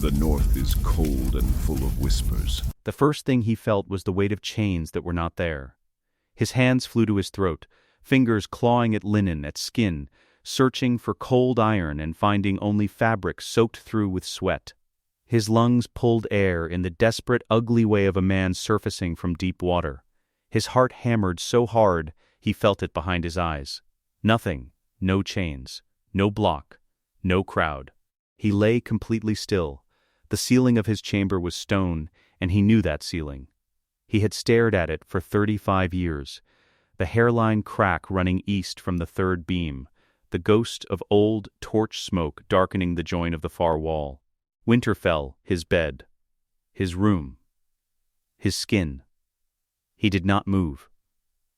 The north is cold and full of whispers. The first thing he felt was the weight of chains that were not there. His hands flew to his throat, fingers clawing at linen, at skin, searching for cold iron and finding only fabric soaked through with sweat. His lungs pulled air in the desperate, ugly way of a man surfacing from deep water. His heart hammered so hard he felt it behind his eyes. Nothing, no chains, no block, no crowd. He lay completely still. The ceiling of his chamber was stone, and he knew that ceiling. He had stared at it for 35 years, the hairline crack running east from the third beam, the ghost of old torch smoke darkening the join of the far wall. Winterfell, his bed, his room, his skin. He did not move.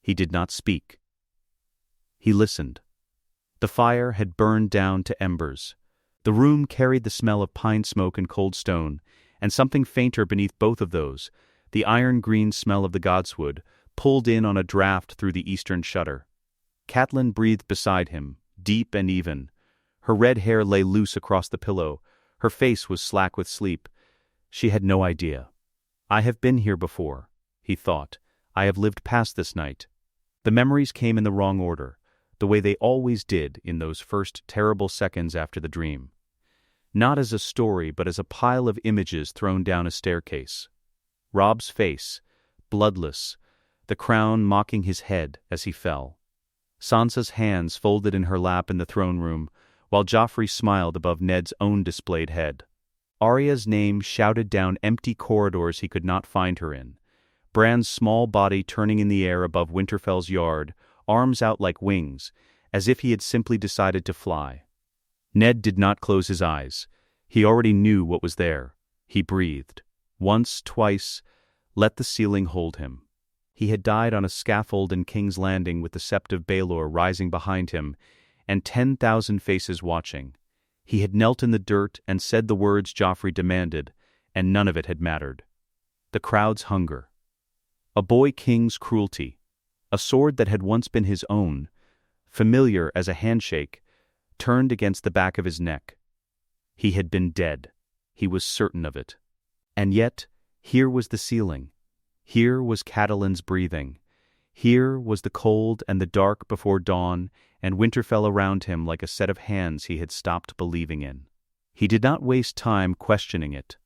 He did not speak. He listened. The fire had burned down to embers. The room carried the smell of pine smoke and cold stone, and something fainter beneath both of those, the iron-green smell of the godswood, pulled in on a draught through the eastern shutter. Catelyn breathed beside him, deep and even. Her red hair lay loose across the pillow. Her face was slack with sleep. She had no idea. "I have been here before," he thought. "I have lived past this night." The memories came in the wrong order, the way they always did in those first terrible seconds after the dream. Not as a story, but as a pile of images thrown down a staircase. Robb's face, bloodless, the crown mocking his head as he fell. Sansa's hands folded in her lap in the throne room, while Joffrey smiled above Ned's own displayed head. Arya's name shouted down empty corridors he could not find her in. Bran's small body turning in the air above Winterfell's yard, arms out like wings, as if he had simply decided to fly. Ned did not close his eyes. He already knew what was there. He breathed. Once, twice, let the ceiling hold him. He had died on a scaffold in King's Landing with the Sept of Baelor rising behind him, and 10,000 faces watching. He had knelt in the dirt and said the words Joffrey demanded, and none of it had mattered. The crowd's hunger. A boy king's cruelty. A sword that had once been his own, familiar as a handshake, turned against the back of his neck. He had been dead. He was certain of it. And yet, here was the ceiling. Here was Catelyn's breathing. Here was the cold and the dark before dawn, and Winterfell around him like a set of hands he had stopped believing in. He did not waste time questioning it.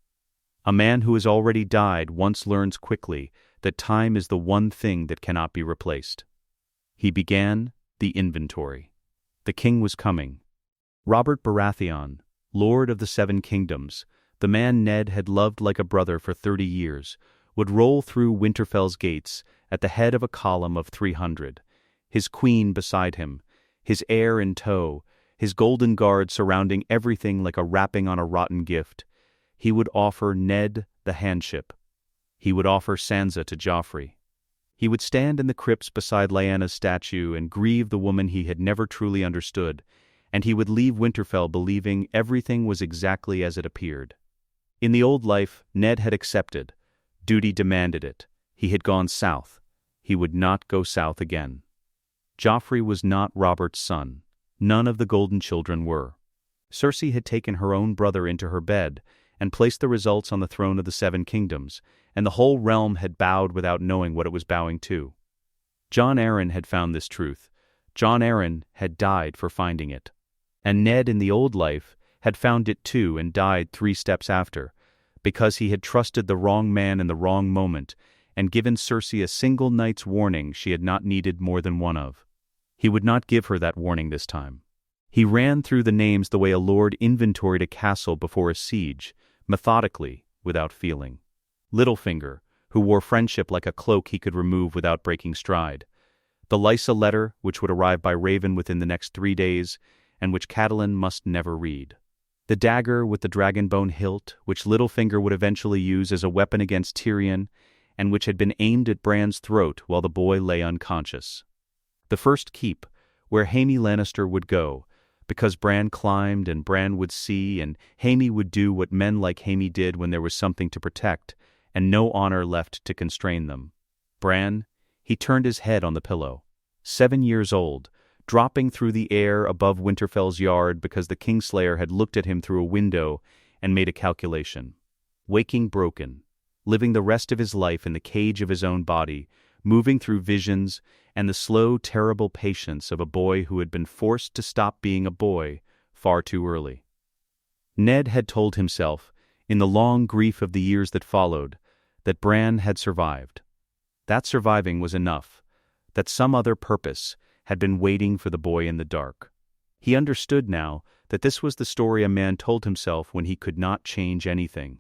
A man who has already died once learns quickly that time is the one thing that cannot be replaced. He began the inventory. The king was coming. Robert Baratheon, Lord of the Seven Kingdoms, the man Ned had loved like a brother for 30 years, would roll through Winterfell's gates at the head of a column of 300, his queen beside him, his heir in tow, his golden guard surrounding everything like a wrapping on a rotten gift. He would offer Ned the handship. He would offer Sansa to Joffrey. He would stand in the crypts beside Lyanna's statue and grieve the woman he had never truly understood, and he would leave Winterfell believing everything was exactly as it appeared. In the old life, Ned had accepted. Duty demanded it. He had gone south. He would not go south again. Joffrey was not Robert's son. None of the Golden Children were. Cersei had taken her own brother into her bed and placed the results on the throne of the Seven Kingdoms, and the whole realm had bowed without knowing what it was bowing to. Jon Arryn had found this truth. Jon Arryn had died for finding it. And Ned in the old life had found it too and died 3 steps after, because he had trusted the wrong man in the wrong moment and given Cersei a single night's warning she had not needed more than one of. He would not give her that warning this time. He ran through the names the way a lord inventoried a castle before a siege, methodically, without feeling. Littlefinger, who wore friendship like a cloak he could remove without breaking stride. The Lysa letter, which would arrive by Raven within the next 3 days, and which Catelyn must never read. The dagger with the dragonbone hilt, which Littlefinger would eventually use as a weapon against Tyrion, and which had been aimed at Bran's throat while the boy lay unconscious. The first keep, where Jaime Lannister would go, because Bran climbed and Bran would see, and Jaime would do what men like Jaime did when there was something to protect, and no honor left to constrain them. Bran, he turned his head on the pillow. 7 years old, dropping through the air above Winterfell's yard because the Kingslayer had looked at him through a window and made a calculation. Waking broken, living the rest of his life in the cage of his own body, moving through visions and the slow, terrible patience of a boy who had been forced to stop being a boy far too early. Ned had told himself, in the long grief of the years that followed, that Bran had survived. That surviving was enough, that some other purpose had been waiting for the boy in the dark. He understood now that this was the story a man told himself when he could not change anything.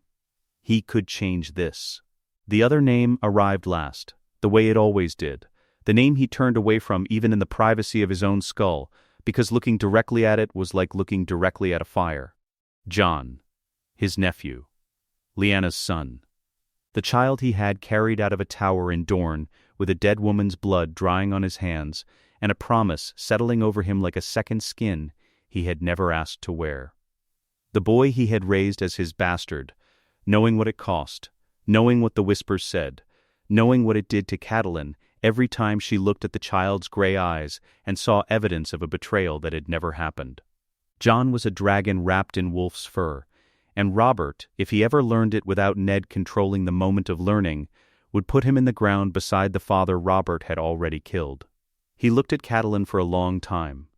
He could change this. The other name arrived last, the way it always did, the name he turned away from even in the privacy of his own skull, because looking directly at it was like looking directly at a fire. Jon, his nephew, Lyanna's son. The child he had carried out of a tower in Dorne with a dead woman's blood drying on his hands and a promise settling over him like a second skin he had never asked to wear. The boy he had raised as his bastard, knowing what it cost, knowing what the whispers said, knowing what it did to Catelyn every time she looked at the child's gray eyes and saw evidence of a betrayal that had never happened. Jon was a dragon wrapped in wolf's fur, and Robert, if he ever learned it without Ned controlling the moment of learning, would put him in the ground beside the father Robert had already killed. He looked at Catelyn for a long time.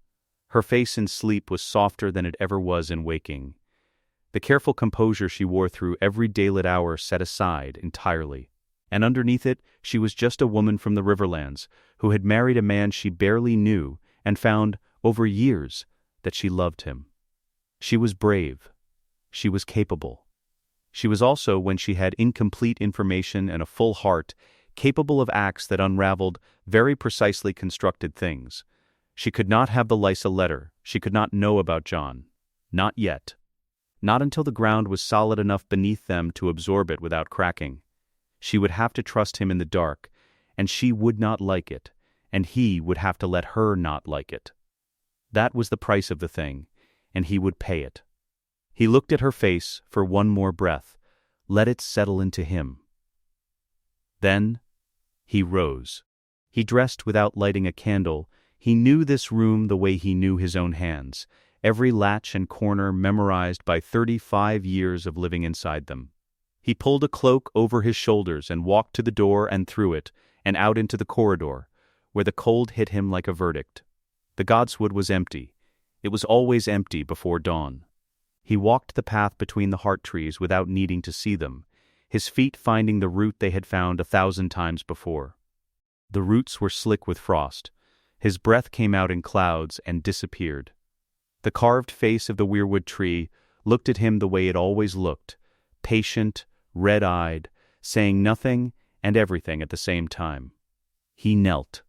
Her face in sleep was softer than it ever was in waking. The careful composure she wore through every daylit hour set aside entirely, and underneath it she was just a woman from the Riverlands who had married a man she barely knew and found, over years, that she loved him. She was brave. She was capable. She was also, when she had incomplete information and a full heart, capable of acts that unraveled very precisely constructed things. She could not have the Lysa letter. She could not know about Jon. Not yet. Not until the ground was solid enough beneath them to absorb it without cracking. She would have to trust him in the dark, and she would not like it, and he would have to let her not like it. That was the price of the thing, and he would pay it. He looked at her face for one more breath, let it settle into him. Then he rose. He dressed without lighting a candle. He knew this room the way he knew his own hands, every latch and corner memorized by 35 years of living inside them. He pulled a cloak over his shoulders and walked to the door and through it, and out into the corridor, where the cold hit him like a verdict. The godswood was empty. It was always empty before dawn. He walked the path between the heart trees without needing to see them, his feet finding the route they had found 1,000 times before. The roots were slick with frost. His breath came out in clouds and disappeared. The carved face of the weirwood tree looked at him the way it always looked, patient, red-eyed, saying nothing and everything at the same time. He knelt.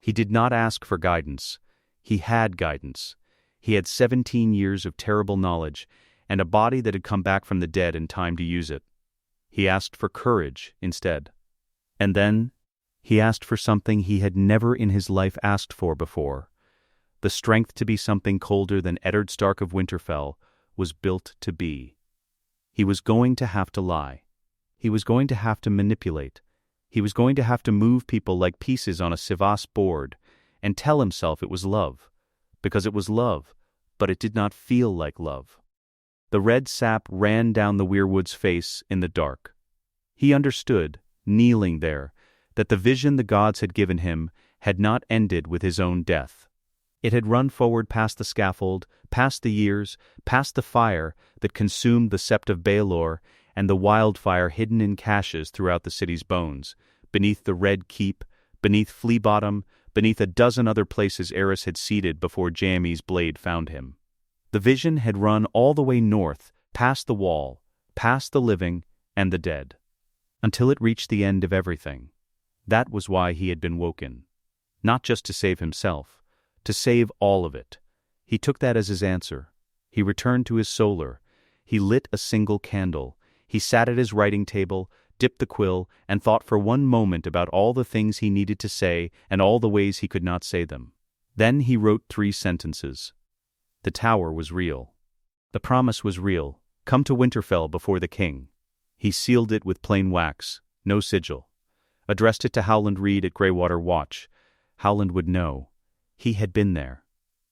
He did not ask for guidance. He had guidance. He had 17 years of terrible knowledge, and a body that had come back from the dead in time to use it. He asked for courage instead. And then he asked for something he had never in his life asked for before. The strength to be something colder than Eddard Stark of Winterfell was built to be. He was going to have to lie. He was going to have to manipulate. He was going to have to move people like pieces on a Sivas board and tell himself it was love. Because it was love, but it did not feel like love. The red sap ran down the weirwood's face in the dark. He understood, kneeling there, that the vision the gods had given him had not ended with his own death. It had run forward past the scaffold, past the years, past the fire that consumed the sept of Baelor and the wildfire hidden in caches throughout the city's bones, beneath the Red Keep, beneath Flea Bottom, beneath a dozen other places Aerys had seeded before Jaime's blade found him. The vision had run all the way north, past the wall, past the living and the dead, until it reached the end of everything. That was why he had been woken. Not just to save himself, to save all of it. He took that as his answer. He returned to his solar. He lit a single candle. He sat at his writing table, dipped the quill, and thought for one moment about all the things he needed to say and all the ways he could not say them. Then he wrote 3 sentences. The tower was real. The promise was real. Come to Winterfell before the king. He sealed it with plain wax, no sigil. Addressed it to Howland Reed at Greywater Watch. Howland would know. He had been there.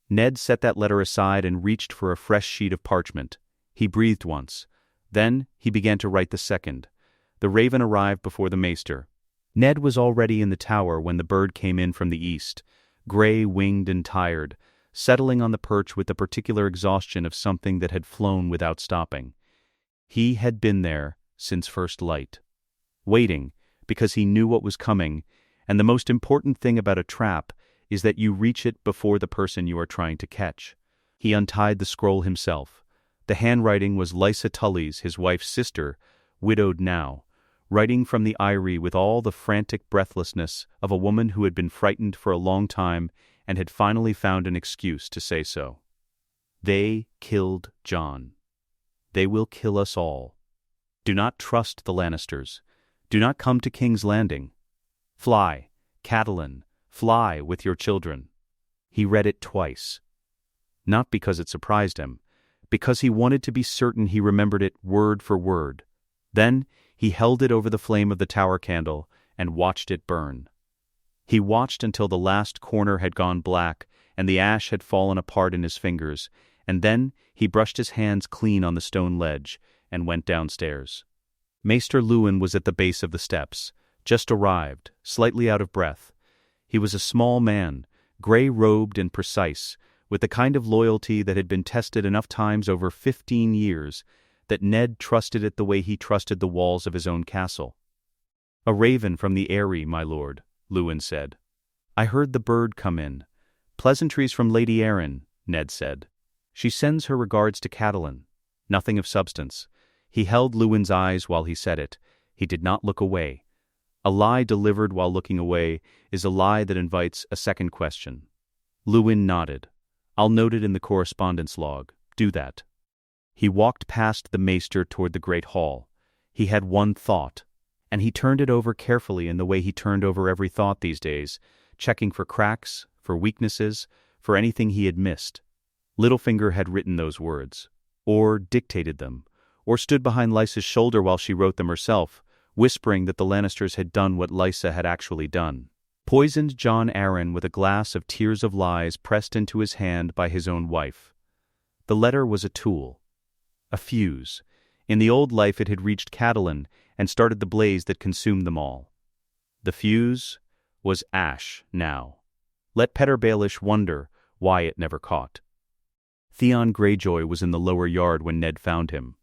Ned set that letter aside and reached for a fresh sheet of parchment. He breathed once. Then he began to write the second. The raven arrived before the maester. Ned was already in the tower when the bird came in from the east, gray-winged and tired, settling on the perch with the particular exhaustion of something that had flown without stopping. He had been there since first light, waiting, because he knew what was coming, and the most important thing about a trap is that you reach it before the person you are trying to catch. He untied the scroll himself. The handwriting was Lysa Tully's, his wife's sister, widowed now, writing from the eyrie with all the frantic breathlessness of a woman who had been frightened for a long time and had finally found an excuse to say so. They killed Jon. They will kill us all. Do not trust the Lannisters. Do not come to King's Landing. Fly, Catelyn, fly with your children. He read it twice. Not because it surprised him, because he wanted to be certain he remembered it word for word. Then he held it over the flame of the tower candle and watched it burn. He watched until the last corner had gone black and the ash had fallen apart in his fingers, and then he brushed his hands clean on the stone ledge and went downstairs. Maester Luwin was at the base of the steps, just arrived, slightly out of breath. He was a small man, gray-robed and precise, with the kind of loyalty that had been tested enough times over 15 years that Ned trusted it the way he trusted the walls of his own castle. "A raven from the eyrie, my lord," Luwin said. "I heard the bird come in. Pleasantries from Lady Arryn," Ned said. "She sends her regards to Catelyn." Nothing of substance. He held Luwin's eyes while he said it. He did not look away. A lie delivered while looking away is a lie that invites a second question. Luwin nodded. "I'll note it in the correspondence log. Do that." He walked past the maester toward the great hall. He had one thought, and he turned it over carefully in the way he turned over every thought these days, checking for cracks, for weaknesses, for anything he had missed. Littlefinger had written those words, or dictated them, or stood behind Lysa's shoulder while she wrote them herself, whispering that the Lannisters had done what Lysa had actually done. Poisoned Jon Arryn with a glass of tears of lies pressed into his hand by his own wife. The letter was a tool, a fuse. In the old life it had reached Catelyn and started the blaze that consumed them all. The fuse was ash now. Let Petyr Baelish wonder why it never caught. Theon Greyjoy was in the lower yard when Ned found him.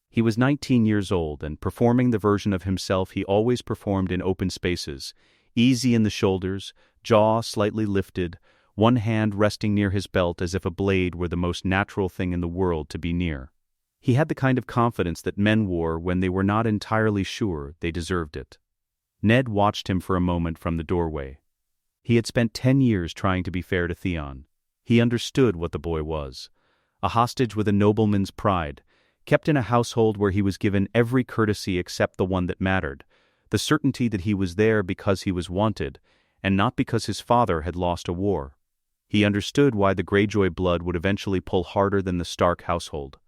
He was 19 years old and performing the version of himself he always performed in open spaces, easy in the shoulders, jaw slightly lifted, one hand resting near his belt as if a blade were the most natural thing in the world to be near. He had the kind of confidence that men wore when they were not entirely sure they deserved it. Ned watched him for a moment from the doorway. He had spent 10 years trying to be fair to Theon. He understood what the boy was. A hostage with a nobleman's pride, kept in a household where he was given every courtesy except the one that mattered, the certainty that he was there because he was wanted, and not because his father had lost a war. He understood why the Greyjoy blood would eventually pull harder than the Stark household.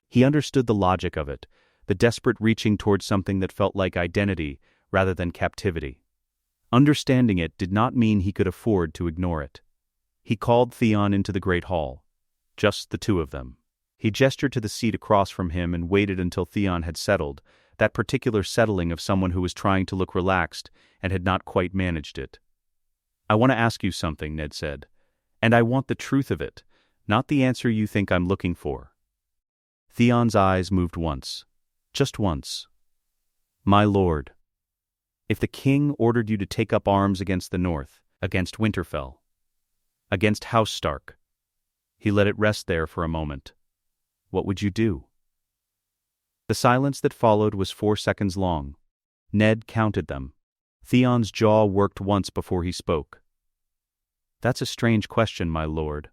He understood the logic of it, the desperate reaching towards something that felt like identity rather than captivity. Understanding it did not mean he could afford to ignore it. He called Theon into the great hall. Just the two of them. He gestured to the seat across from him and waited until Theon had settled, that particular settling of someone who was trying to look relaxed and had not quite managed it. "I want to ask you something," Ned said. "And I want the truth of it, not the answer you think I'm looking for." Theon's eyes moved once. Just once. "My lord, if the king ordered you to take up arms against the north, against Winterfell, against House Stark," he let it rest there for a moment, "what would you do?" The silence that followed was 4 seconds long. Ned counted them. Theon's jaw worked once before he spoke. "That's a strange question, my lord.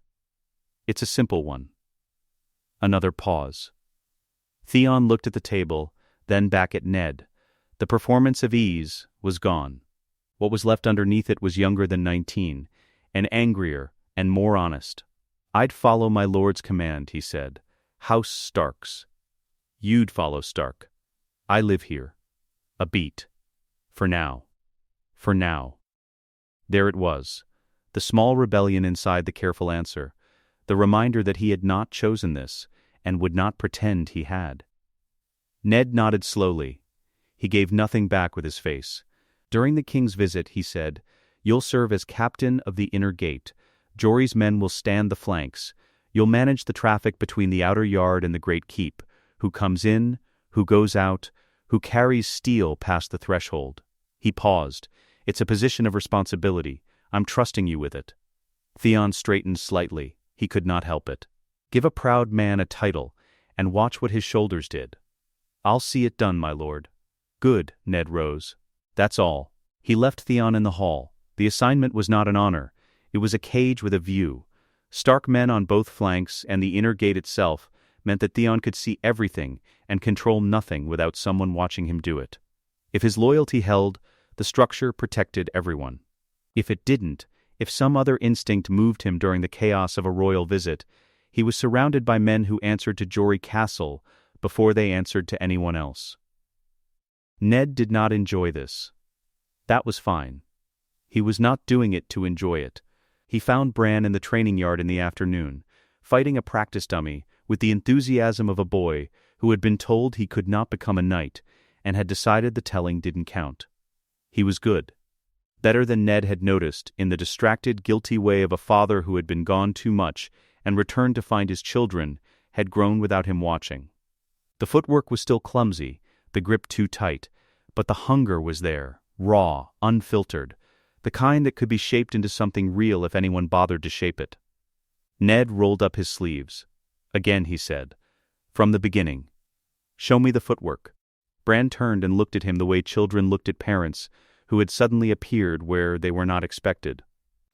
It's a simple one." Another pause. Theon looked at the table, then back at Ned. The performance of ease was gone. What was left underneath it was younger than 19, and angrier and more honest. "I'd follow my lord's command," he said. "House Stark's. You'd follow Stark. I live here. A beat. For now. For now." There it was, the small rebellion inside the careful answer, the reminder that he had not chosen this, and would not pretend he had. Ned nodded slowly. He gave nothing back with his face. During the king's visit, he said, "You'll serve as captain of the inner gate. Jory's men will stand the flanks. You'll manage the traffic between the outer yard and the great keep. Who comes in, who goes out, who carries steel past the threshold." He paused. "It's a position of responsibility. I'm trusting you with it." Theon straightened slightly. He could not help it. Give a proud man a title, and watch what his shoulders did. "I'll see it done, my lord." "Good," Ned rose. "That's all." He left Theon in the hall. The assignment was not an honor. It was a cage with a view. Stark men on both flanks and the inner gate itself meant that Theon could see everything and control nothing without someone watching him do it. If his loyalty held, the structure protected everyone. If it didn't, if some other instinct moved him during the chaos of a royal visit, he was surrounded by men who answered to Jory Castle before they answered to anyone else. Ned did not enjoy this. That was fine. He was not doing it to enjoy it. He found Bran in the training yard in the afternoon, fighting a practice dummy with the enthusiasm of a boy who had been told he could not become a knight and had decided the telling didn't count. He was good. Better than Ned had noticed, in the distracted, guilty way of a father who had been gone too much and returned to find his children had grown without him watching. The footwork was still clumsy, the grip too tight, but the hunger was there, raw, unfiltered, the kind that could be shaped into something real if anyone bothered to shape it. Ned rolled up his sleeves. "Again," he said. "From the beginning. Show me the footwork." Bran turned and looked at him the way children looked at parents who had suddenly appeared where they were not expected.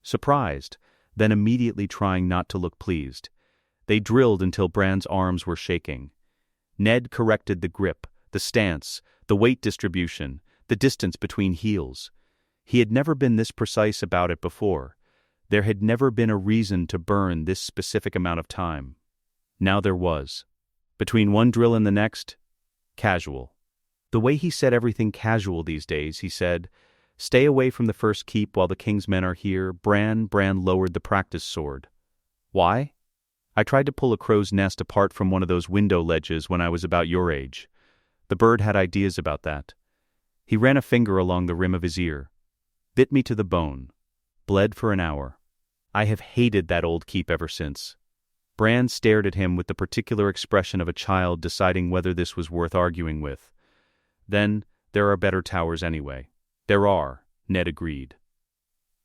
Surprised, then immediately trying not to look pleased. They drilled until Bran's arms were shaking. Ned corrected the grip, the stance, the weight distribution, the distance between heels. He had never been this precise about it before. There had never been a reason to burn this specific amount of time. Now there was. Between one drill and the next, casual. The way he said everything casual these days, he said, "Stay away from the first keep while the king's men are here." Bran lowered the practice sword. "Why? I tried to pull a crow's nest apart from one of those window ledges when I was about your age. The bird had ideas about that." He ran a finger along the rim of his ear. "Bit me to the bone. Bled for an hour. I have hated that old keep ever since." Bran stared at him with the particular expression of a child deciding whether this was worth arguing with. "Then, there are better towers anyway." "There are," Ned agreed.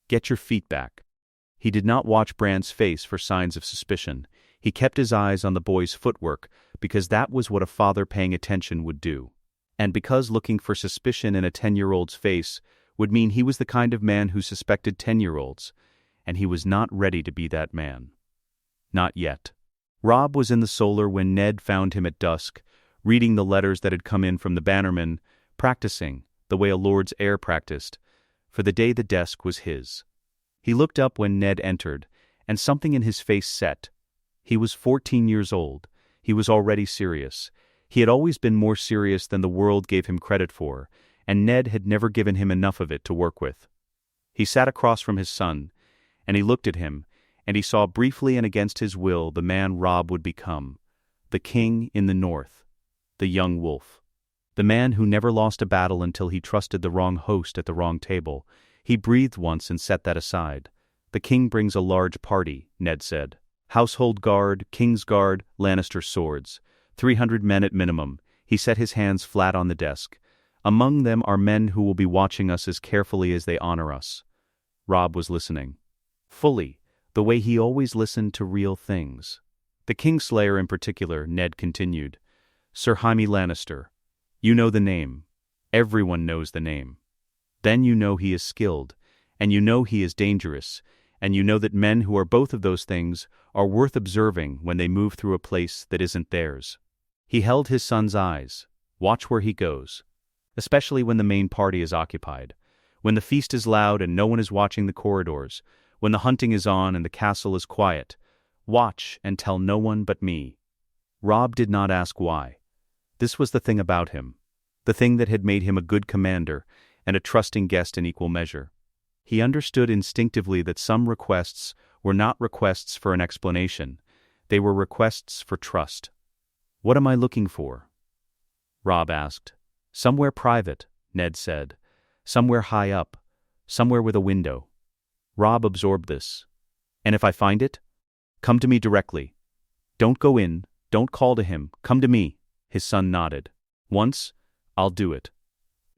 "Get your feet back." He did not watch Bran's face for signs of suspicion. He kept his eyes on the boy's footwork because that was what a father paying attention would do. And because looking for suspicion in a 10-year-old's face would mean he was the kind of man who suspected 10-year-olds, and he was not ready to be that man. Not yet. Robb was in the solar when Ned found him at dusk, reading the letters that had come in from the bannermen, practicing, the way a lord's heir practiced. For the day the desk was his. He looked up when Ned entered, and something in his face set. He was 14 years old. He was already serious. He had always been more serious than the world gave him credit for, and Ned had never given him enough of it to work with. He sat across from his son, and he looked at him, and he saw briefly and against his will the man Robb would become, the king in the north, the young wolf. The man who never lost a battle until he trusted the wrong host at the wrong table. He breathed once and set that aside. "The king brings a large party," Ned said. "Household guard, king's guard, Lannister swords. 300 men at minimum." He set his hands flat on the desk. "Among them are men who will be watching us as carefully as they honor us." Robb was listening. Fully, the way he always listened to real things. "The Kingslayer in particular," Ned continued. "Sir Jaime Lannister. You know the name. Everyone knows the name. Then you know he is skilled, and you know he is dangerous, and you know that men who are both of those things are worth observing when they move through a place that isn't theirs." He held his son's eyes. "Watch where he goes. Especially when the main party is occupied. When the feast is loud and no one is watching the corridors. When the hunting is on and the castle is quiet. Watch and tell no one but me." Robb did not ask why. This was the thing about him. The thing that had made him a good commander and a trusting guest in equal measure. He understood instinctively that some requests were not requests for an explanation. They were requests for trust. "What am I looking for?" Robb asked. Somewhere private, Ned said. Somewhere high up. Somewhere with a window. Robb absorbed this. And if I find it? Come to me directly. Don't go in, don't call to him, come to me. His son nodded. Once, I'll do it.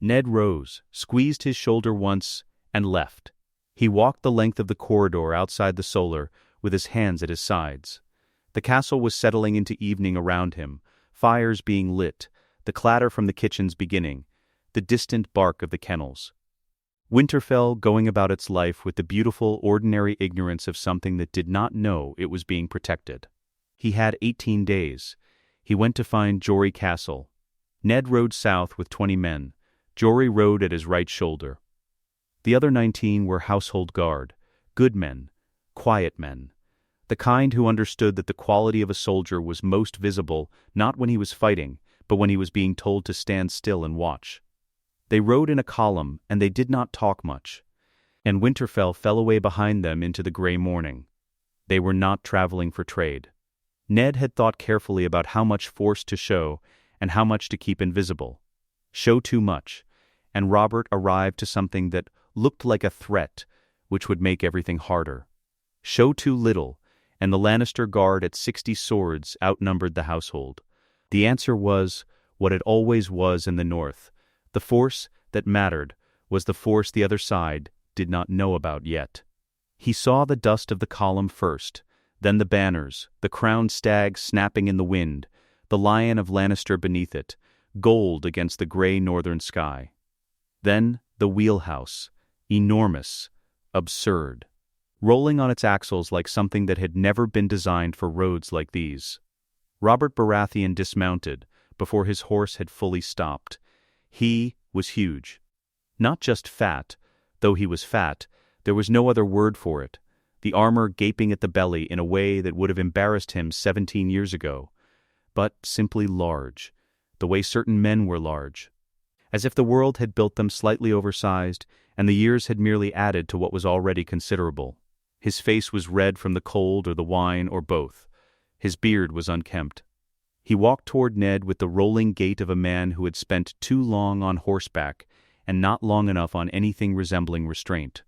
Ned rose, squeezed his shoulder once, and left. He walked the length of the corridor outside the solar, with his hands at his sides. The castle was settling into evening around him, fires being lit, the clatter from the kitchens beginning, the distant bark of the kennels. Winterfell going about its life with the beautiful, ordinary ignorance of something that did not know it was being protected. He had 18 days. He went to find Jory Castle. Ned rode south with 20 men. Jory rode at his right shoulder. The other 19 were household guard, good men, quiet men, the kind who understood that the quality of a soldier was most visible not when he was fighting, but when he was being told to stand still and watch. They rode in a column, and they did not talk much. And Winterfell fell away behind them into the gray morning. They were not traveling for trade. Ned had thought carefully about how much force to show and how much to keep invisible. Show too much, and Robert arrived to something that looked like a threat, which would make everything harder. Show too little, and the Lannister guard at 60 swords outnumbered the household. The answer was what it always was in the north. The force that mattered was the force the other side did not know about yet. He saw the dust of the column first, then the banners, the crowned stag snapping in the wind, the lion of Lannister beneath it, gold against the gray northern sky. Then the wheelhouse, enormous, absurd, rolling on its axles like something that had never been designed for roads like these. Robert Baratheon dismounted before his horse had fully stopped. He was huge. Not just fat, though he was fat, there was no other word for it, the armor gaping at the belly in a way that would have embarrassed him 17 years ago, but simply large, the way certain men were large. As if the world had built them slightly oversized, and the years had merely added to what was already considerable. His face was red from the cold or the wine or both. His beard was unkempt. He walked toward Ned with the rolling gait of a man who had spent too long on horseback and not long enough on anything resembling restraint.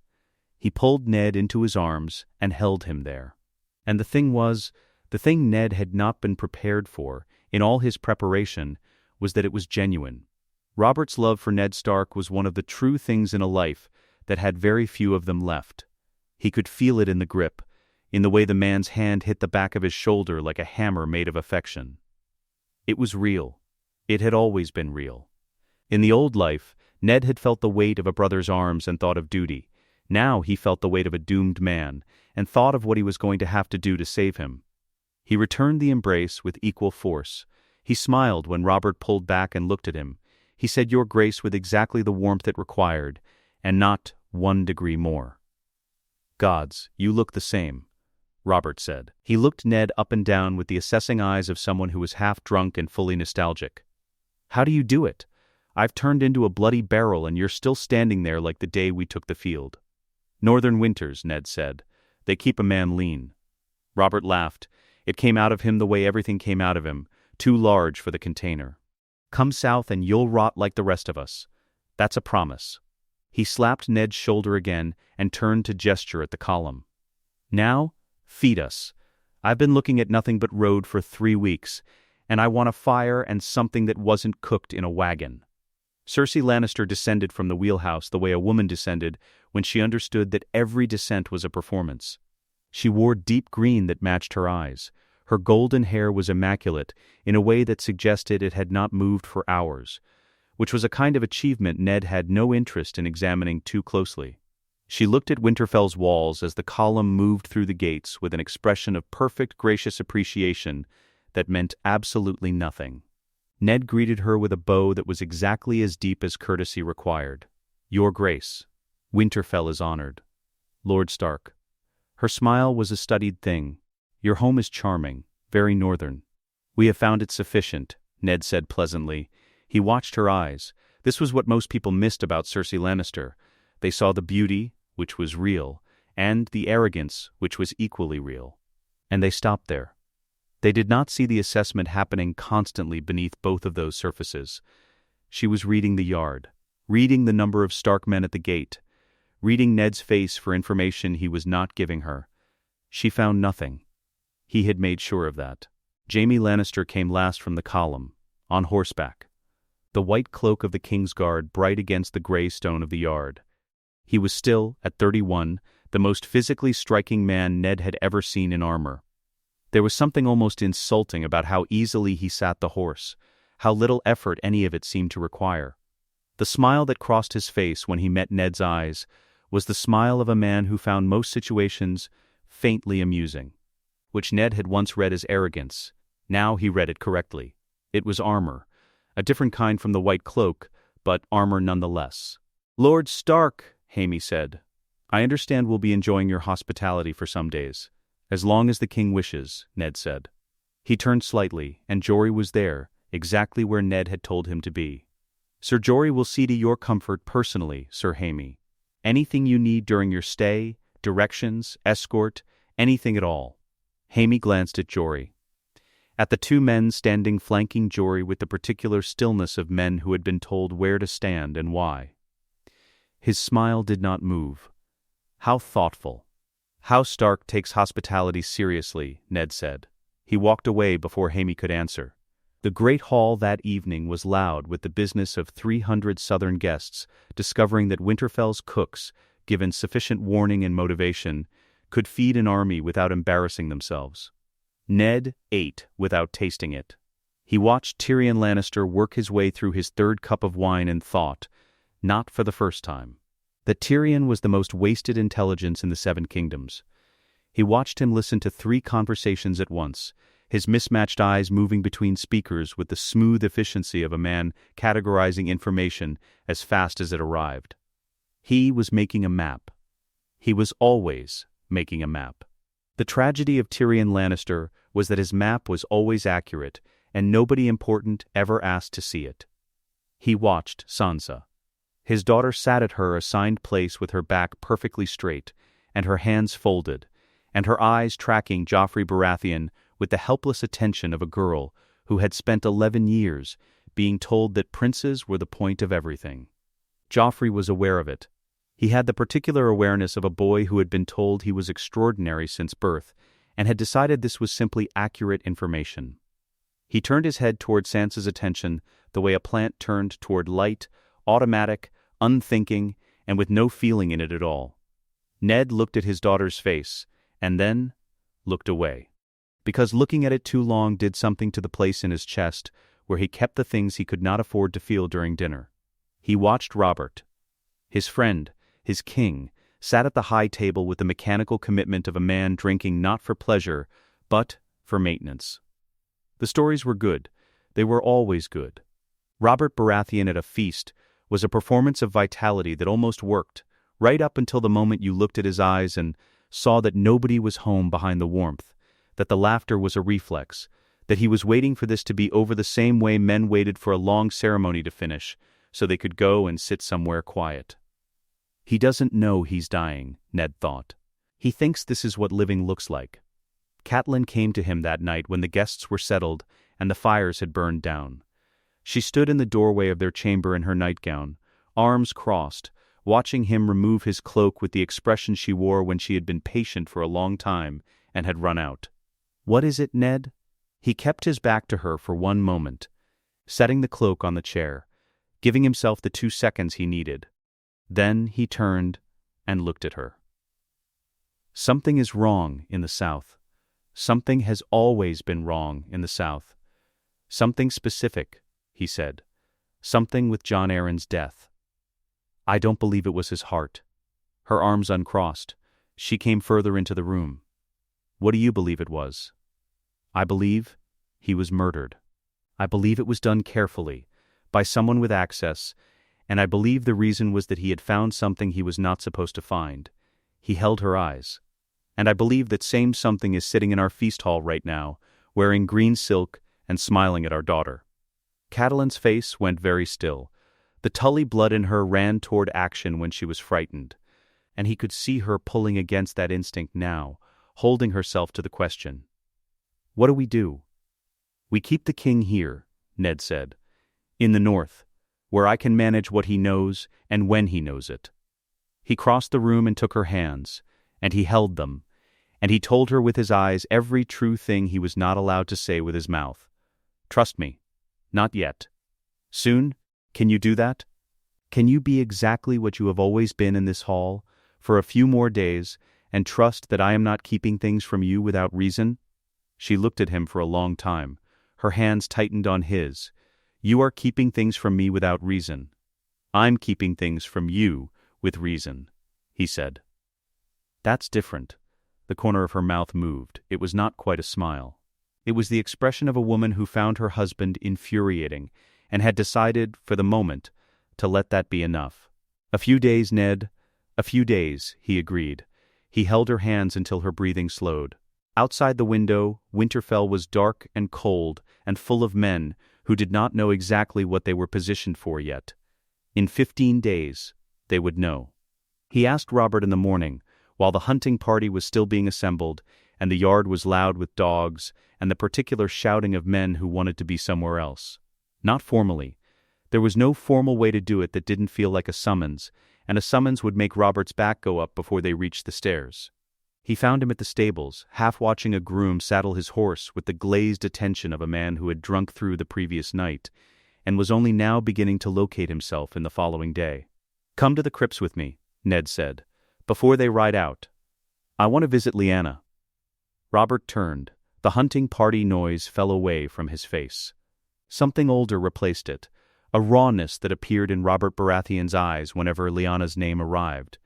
He pulled Ned into his arms and held him there. And the thing Ned had not been prepared for, in all his preparation, was that it was genuine. Robert's love for Ned Stark was one of the true things in a life that had very few of them left. He could feel it in the grip, in the way the man's hand hit the back of his shoulder like a hammer made of affection. It was real. It had always been real. In the old life, Ned had felt the weight of a brother's arms and thought of duty. Now he felt the weight of a doomed man, and thought of what he was going to have to do to save him. He returned the embrace with equal force. He smiled when Robert pulled back and looked at him. He said "Your Grace" with exactly the warmth it required, and not 1 degree more. "Gods, you look the same," Robert said. He looked Ned up and down with the assessing eyes of someone who was half drunk and fully nostalgic. "How do you do it? I've turned into a bloody barrel and you're still standing there like the day we took the field." "Northern winters," Ned said. "They keep a man lean." Robert laughed. It came out of him the way everything came out of him, too large for the container. "Come south and you'll rot like the rest of us. That's a promise." He slapped Ned's shoulder again and turned to gesture at the column. "Now, feed us. I've been looking at nothing but road for 3 weeks, and I want a fire and something that wasn't cooked in a wagon." Cersei Lannister descended from the wheelhouse the way a woman descended when she understood that every descent was a performance. She wore deep green that matched her eyes. Her golden hair was immaculate in a way that suggested it had not moved for hours, which was a kind of achievement Ned had no interest in examining too closely. She looked at Winterfell's walls as the column moved through the gates with an expression of perfect, gracious appreciation that meant absolutely nothing. Ned greeted her with a bow that was exactly as deep as courtesy required. "Your Grace, Winterfell is honored. Lord Stark." Her smile was a studied thing. "Your home is charming, very northern." "We have found it sufficient," Ned said pleasantly. He watched her eyes. This was what most people missed about Cersei Lannister. They saw the beauty, which was real, and the arrogance, which was equally real. And they stopped there. They did not see the assessment happening constantly beneath both of those surfaces. She was reading the yard, reading the number of Stark men at the gate, reading Ned's face for information he was not giving her. She found nothing. He had made sure of that. Jaime Lannister came last from the column, on horseback, the white cloak of the King's Guard bright against the gray stone of the yard. He was still, at 31, the most physically striking man Ned had ever seen in armor. There was something almost insulting about how easily he sat the horse, how little effort any of it seemed to require. The smile that crossed his face when he met Ned's eyes was the smile of a man who found most situations faintly amusing, which Ned had once read as arrogance. Now he read it correctly. It was armor, a different kind from the white cloak, but armor nonetheless. "Lord Stark," Jaime said, "I understand we'll be enjoying your hospitality for some days. As long as the king wishes," Ned said. He turned slightly, and Jory was there, exactly where Ned had told him to be. "Sir Jory will see to your comfort personally, Sir Jaime. Anything you need during your stay, directions, escort, anything at all." Jaime glanced at Jory. At the two men standing flanking Jory with the particular stillness of men who had been told where to stand and why. His smile did not move. How thoughtful. "House Stark takes hospitality seriously," Ned said. He walked away before Jaime could answer. The great hall that evening was loud with the business of 300 southern guests discovering that Winterfell's cooks, given sufficient warning and motivation, could feed an army without embarrassing themselves. Ned ate without tasting it. He watched Tyrion Lannister work his way through his third cup of wine and thought, not for the first time, that Tyrion was the most wasted intelligence in the Seven Kingdoms. He watched him listen to 3 conversations at once, his mismatched eyes moving between speakers with the smooth efficiency of a man categorizing information as fast as it arrived. He was making a map. He was always making a map. The tragedy of Tyrion Lannister was that his map was always accurate, and nobody important ever asked to see it. He watched Sansa. His daughter sat at her assigned place with her back perfectly straight, and her hands folded, and her eyes tracking Joffrey Baratheon with the helpless attention of a girl who had spent 11 years being told that princes were the point of everything. Joffrey was aware of it. He had the particular awareness of a boy who had been told he was extraordinary since birth, and had decided this was simply accurate information. He turned his head toward Sansa's attention the way a plant turned toward light, automatic, unthinking, and with no feeling in it at all. Ned looked at his daughter's face, and then looked away. Because looking at it too long did something to the place in his chest where he kept the things he could not afford to feel during dinner. He watched Robert. His friend, his king, sat at the high table with the mechanical commitment of a man drinking not for pleasure, but for maintenance. The stories were good. They were always good. Robert Baratheon at a feast was a performance of vitality that almost worked, right up until the moment you looked at his eyes and saw that nobody was home behind the warmth, that the laughter was a reflex, that he was waiting for this to be over the same way men waited for a long ceremony to finish, so they could go and sit somewhere quiet. He doesn't know he's dying, Ned thought. He thinks this is what living looks like. Catelyn came to him that night when the guests were settled and the fires had burned down. She stood in the doorway of their chamber in her nightgown, arms crossed, watching him remove his cloak with the expression she wore when she had been patient for a long time and had run out. "What is it, Ned?" He kept his back to her for one moment, setting the cloak on the chair, giving himself the 2 seconds he needed. Then he turned and looked at her. "Something is wrong in the South. Something has always been wrong in the South. Something specific," he said. "Something with Jon Arryn's death. I don't believe it was his heart." Her arms uncrossed. She came further into the room. "What do you believe it was?" "I believe he was murdered. I believe it was done carefully, by someone with access, and I believe the reason was that he had found something he was not supposed to find." He held her eyes. "And I believe that same something is sitting in our feast hall right now, wearing green silk and smiling at our daughter." Catelyn's face went very still. The Tully blood in her ran toward action when she was frightened, and he could see her pulling against that instinct now, holding herself to the question. What do we do?" "We keep the king here," Ned said. "In the north, where I can manage what he knows and when he knows it." He crossed the room and took her hands, and he held them, and he told her with his eyes every true thing he was not allowed to say with his mouth. "Trust me. Not yet. Soon? Can you do that? Can you be exactly what you have always been in this hall, for a few more days, and trust that I am not keeping things from you without reason?" She looked at him for a long time. Her hands tightened on his. "You are keeping things from me without reason. I'm keeping things from you with reason," he said. "That's different." The corner of her mouth moved. It was not quite a smile. It was the expression of a woman who found her husband infuriating and had decided, for the moment, to let that be enough. "A few days, Ned. A few days," he agreed. He held her hands until her breathing slowed. Outside the window, Winterfell was dark and cold and full of men who did not know exactly what they were positioned for yet. In 15 days, they would know. He asked Robert in the morning, while the hunting party was still being assembled, and the yard was loud with dogs and the particular shouting of men who wanted to be somewhere else. Not formally. There was no formal way to do it that didn't feel like a summons, and a summons would make Robert's back go up before they reached the stairs. He found him at the stables, half watching a groom saddle his horse with the glazed attention of a man who had drunk through the previous night, and was only now beginning to locate himself in the following day. "Come to the crypts with me," Ned said, "before they ride out. I want to visit Lyanna." Robert turned. The hunting party noise fell away from his face. Something older replaced it, a rawness that appeared in Robert Baratheon's eyes whenever Lyanna's name arrived.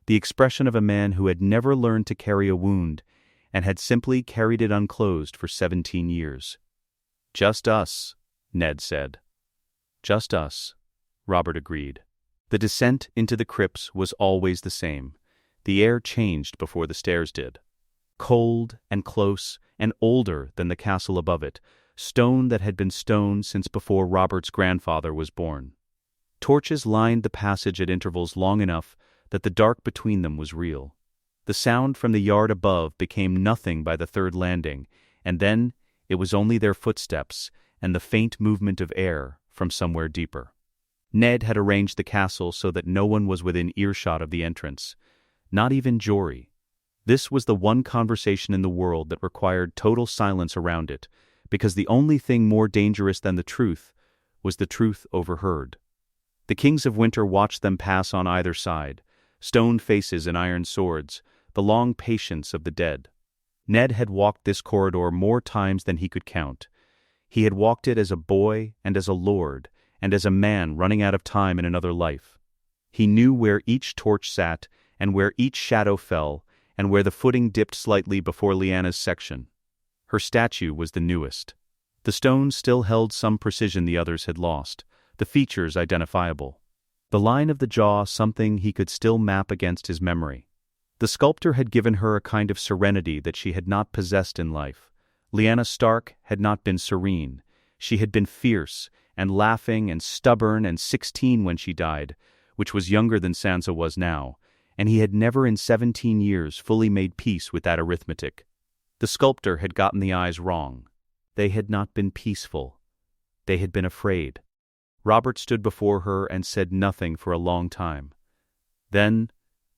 The expression of a man who had never learned to carry a wound and had simply carried it unclosed for 17 years. "Just us," Ned said. "Just us," Robert agreed. The descent into the crypts was always the same. The air changed before the stairs did. Cold and close and older than the castle above it, stone that had been stone since before Robert's grandfather was born. Torches lined the passage at intervals long enough that the dark between them was real. The sound from the yard above became nothing by the third landing, and then it was only their footsteps and the faint movement of air from somewhere deeper. Ned had arranged the castle so that no one was within earshot of the entrance, not even Jory. This was the one conversation in the world that required total silence around it, because the only thing more dangerous than the truth was the truth overheard. The kings of winter watched them pass on either side, stone faces and iron swords, the long patience of the dead. Ned had walked this corridor more times than he could count. He had walked it as a boy and as a lord, and as a man running out of time in another life. He knew where each torch sat, and where each shadow fell, and where the footing dipped slightly before Lyanna's section. Her statue was the newest. The stones still held some precision the others had lost, the features identifiable. The line of the jaw something he could still map against his memory. The sculptor had given her a kind of serenity that she had not possessed in life. Lyanna Stark had not been serene. She had been fierce and laughing and stubborn and 16 when she died, which was younger than Sansa was now, and he had never in 17 years fully made peace with that arithmetic. The sculptor had gotten the eyes wrong. They had not been peaceful. They had been afraid. Robert stood before her and said nothing for a long time. Then,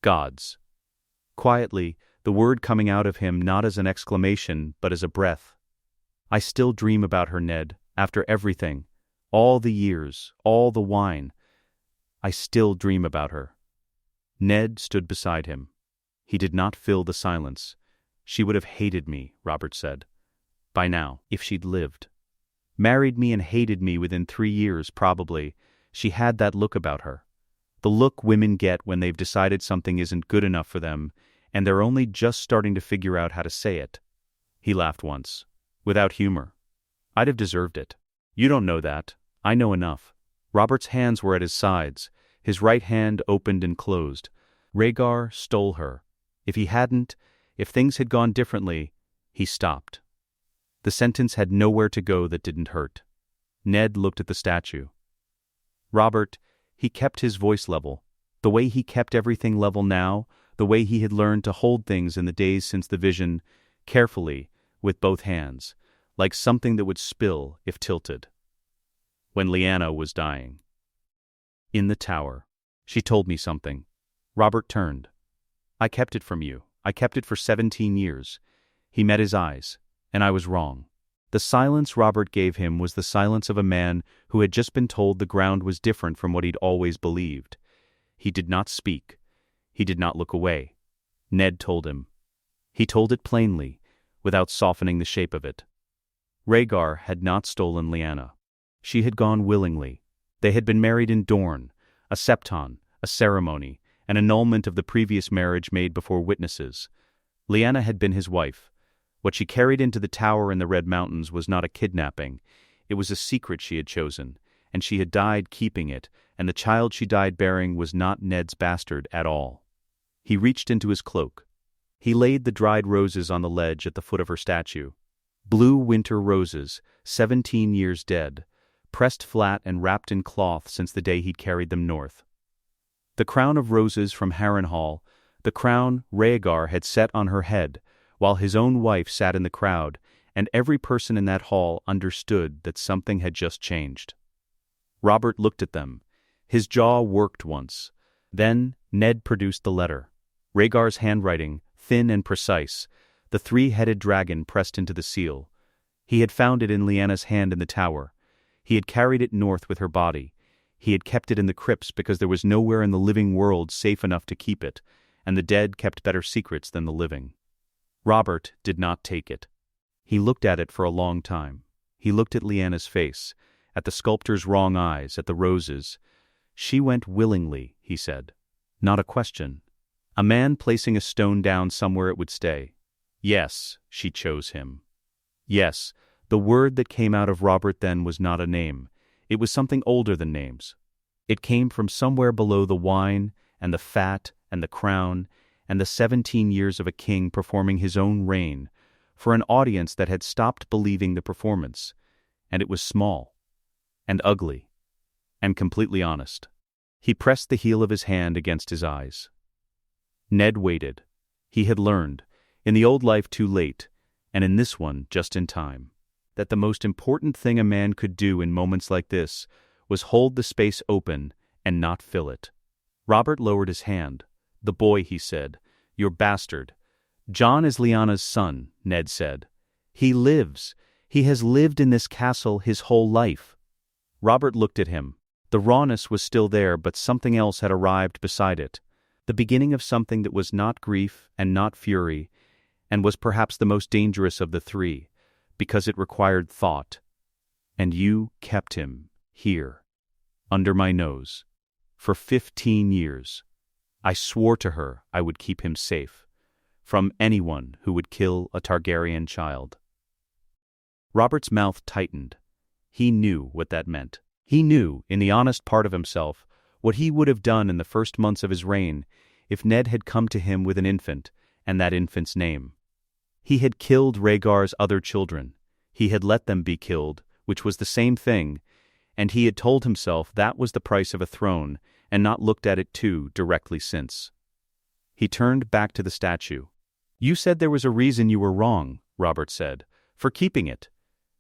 gods. Quietly, the word coming out of him not as an exclamation but as a breath. "I still dream about her, Ned, after everything, all the years, all the wine. I still dream about her." Ned stood beside him. He did not fill the silence. "She would have hated me," Robert said. "By now, if she'd lived. Married me and hated me within 3 years, probably. She had that look about her. The look women get when they've decided something isn't good enough for them, and they're only just starting to figure out how to say it." He laughed once, without humor. "I'd have deserved it. You don't know that. I know enough." Robert's hands were at his sides. His right hand opened and closed. Rhaegar stole her. If he hadn't, if things had gone differently, he stopped. The sentence had nowhere to go that didn't hurt. Ned looked at the statue. Robert, he kept his voice level, the way he kept everything level now, the way he had learned to hold things in the days since the vision, carefully, with both hands, like something that would spill if tilted. When Lyanna was dying. In the tower. She told me something. Robert turned. I kept it from you. I kept it for 17 years. He met his eyes, and I was wrong. The silence Robert gave him was the silence of a man who had just been told the ground was different from what he'd always believed. He did not speak. He did not look away. Ned told him. He told it plainly, without softening the shape of it. Rhaegar had not stolen Lyanna. She had gone willingly. They had been married in Dorne, a septon, a ceremony, an annulment of the previous marriage made before witnesses. Lyanna had been his wife. What she carried into the tower in the Red Mountains was not a kidnapping. It was a secret she had chosen, and she had died keeping it, and the child she died bearing was not Ned's bastard at all. He reached into his cloak. He laid the dried roses on the ledge at the foot of her statue. Blue winter roses, 17 years dead, pressed flat and wrapped in cloth since the day he'd carried them north. The crown of roses from Harrenhal, the crown Rhaegar had set on her head, while his own wife sat in the crowd, and every person in that hall understood that something had just changed. Robert looked at them. His jaw worked once. Then Ned produced the letter. Rhaegar's handwriting, thin and precise, the three-headed dragon pressed into the seal. He had found it in Lyanna's hand in the tower. He had carried it north with her body. He had kept it in the crypts because there was nowhere in the living world safe enough to keep it, and the dead kept better secrets than the living. Robert did not take it. He looked at it for a long time. He looked at Lyanna's face, at the sculptor's wrong eyes, at the roses. She went willingly, he said. Not a question. A man placing a stone down somewhere it would stay. Yes, she chose him. Yes, the word that came out of Robert then was not a name. It was something older than names. It came from somewhere below the wine and the fat and the crown and the 17 years of a king performing his own reign for an audience that had stopped believing the performance, and it was small and ugly and completely honest. He pressed the heel of his hand against his eyes. Ned waited. He had learned, in the old life too late, and in this one just in time, that the most important thing a man could do in moments like this was hold the space open and not fill it. Robert lowered his hand. The boy, he said, your bastard. Jon is Lyanna's son, Ned said. He lives. He has lived in this castle his whole life. Robert looked at him. The rawness was still there, but something else had arrived beside it. The beginning of something that was not grief and not fury, and was perhaps the most dangerous of the three, because it required thought. And you kept him here, under my nose, for 15 years. I swore to her I would keep him safe, from anyone who would kill a Targaryen child. Robert's mouth tightened. He knew what that meant. He knew, in the honest part of himself, what he would have done in the first months of his reign if Ned had come to him with an infant, and that infant's name. He had killed Rhaegar's other children. He had let them be killed, which was the same thing, and he had told himself that was the price of a throne, and not looked at it too directly since. He turned back to the statue. You said there was a reason you were wrong, Robert said, for keeping it.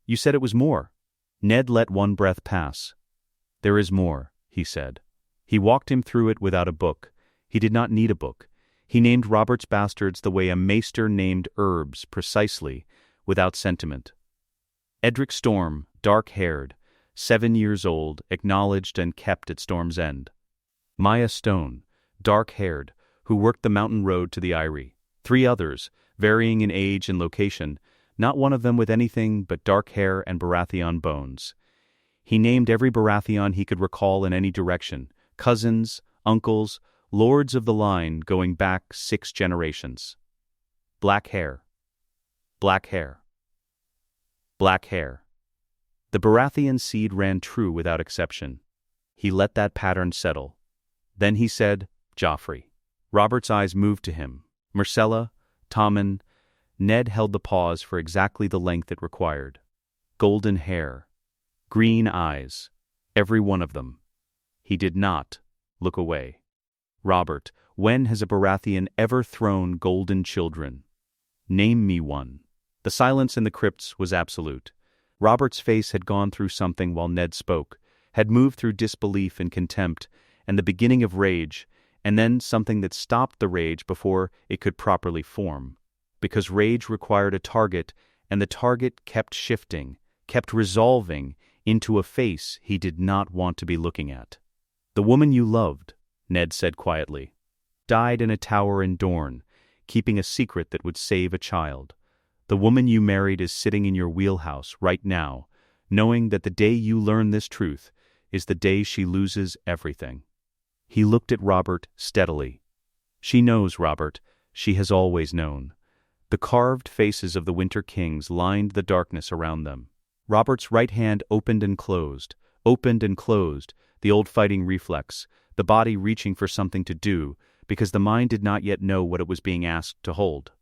You said it was more. Ned let one breath pass. There is more, he said. He walked him through it without a book. He did not need a book. He named Robert's bastards the way a maester named herbs, precisely, without sentiment. Edric Storm, dark-haired, 7 years old, acknowledged and kept at Storm's End. Maya Stone, dark-haired, who worked the mountain road to the Eyrie. 3 others, varying in age and location, not one of them with anything but dark hair and Baratheon bones. He named every Baratheon he could recall in any direction, cousins, uncles, lords of the line going back 6 generations. Black hair. Black hair. Black hair. The Baratheon seed ran true without exception. He let that pattern settle. Then he said, Joffrey. Robert's eyes moved to him. Myrcella, Tommen. Ned held the pause for exactly the length it required. Golden hair. Green eyes. Every one of them. He did not look away. Robert, when has a Baratheon ever thrown golden children? Name me one. The silence in the crypts was absolute. Robert's face had gone through something while Ned spoke, had moved through disbelief and contempt, and the beginning of rage, and then something that stopped the rage before it could properly form. Because rage required a target, and the target kept shifting, kept resolving into a face he did not want to be looking at. "The woman you loved," Ned said quietly, "died in a tower in Dorne, keeping a secret that would save a child. The woman you married is sitting in your wheelhouse right now, knowing that the day you learn this truth is the day she loses everything." He looked at Robert steadily. "She knows, Robert. She has always known." The carved faces of the Winter Kings lined the darkness around them. Robert's right hand opened and closed, the old fighting reflex, the body reaching for something to do, because the mind did not yet know what it was being asked to hold.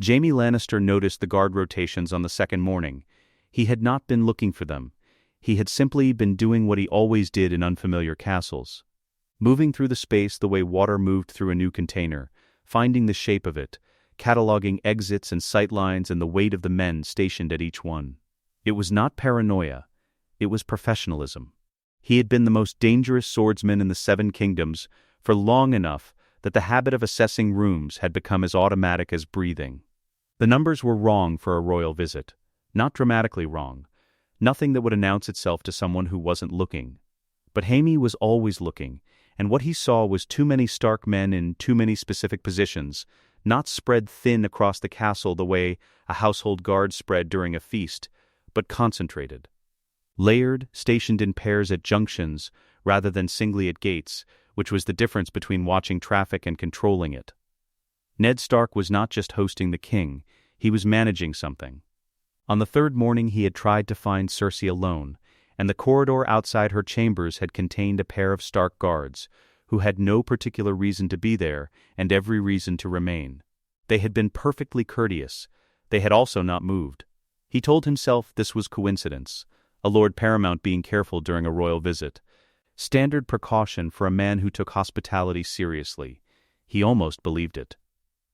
Jaime Lannister noticed the guard rotations on the second morning. He had not been looking for them. He had simply been doing what he always did in unfamiliar castles. Moving through the space the way water moved through a new container, finding the shape of it, cataloging exits and sightlines and the weight of the men stationed at each one. It was not paranoia. It was professionalism. He had been the most dangerous swordsman in the Seven Kingdoms for long enough that the habit of assessing rooms had become as automatic as breathing. The numbers were wrong for a royal visit. Not dramatically wrong. Nothing that would announce itself to someone who wasn't looking. But Jaime was always looking, and what he saw was too many Stark men in too many specific positions, not spread thin across the castle the way a household guard spread during a feast, but concentrated. Layered, stationed in pairs at junctions rather than singly at gates, which was the difference between watching traffic and controlling it. Ned Stark was not just hosting the king, he was managing something. On the third morning he had tried to find Cersei alone, and the corridor outside her chambers had contained a pair of Stark guards, who had no particular reason to be there and every reason to remain. They had been perfectly courteous. They had also not moved. He told himself this was coincidence, a Lord Paramount being careful during a royal visit. Standard precaution for a man who took hospitality seriously. He almost believed it.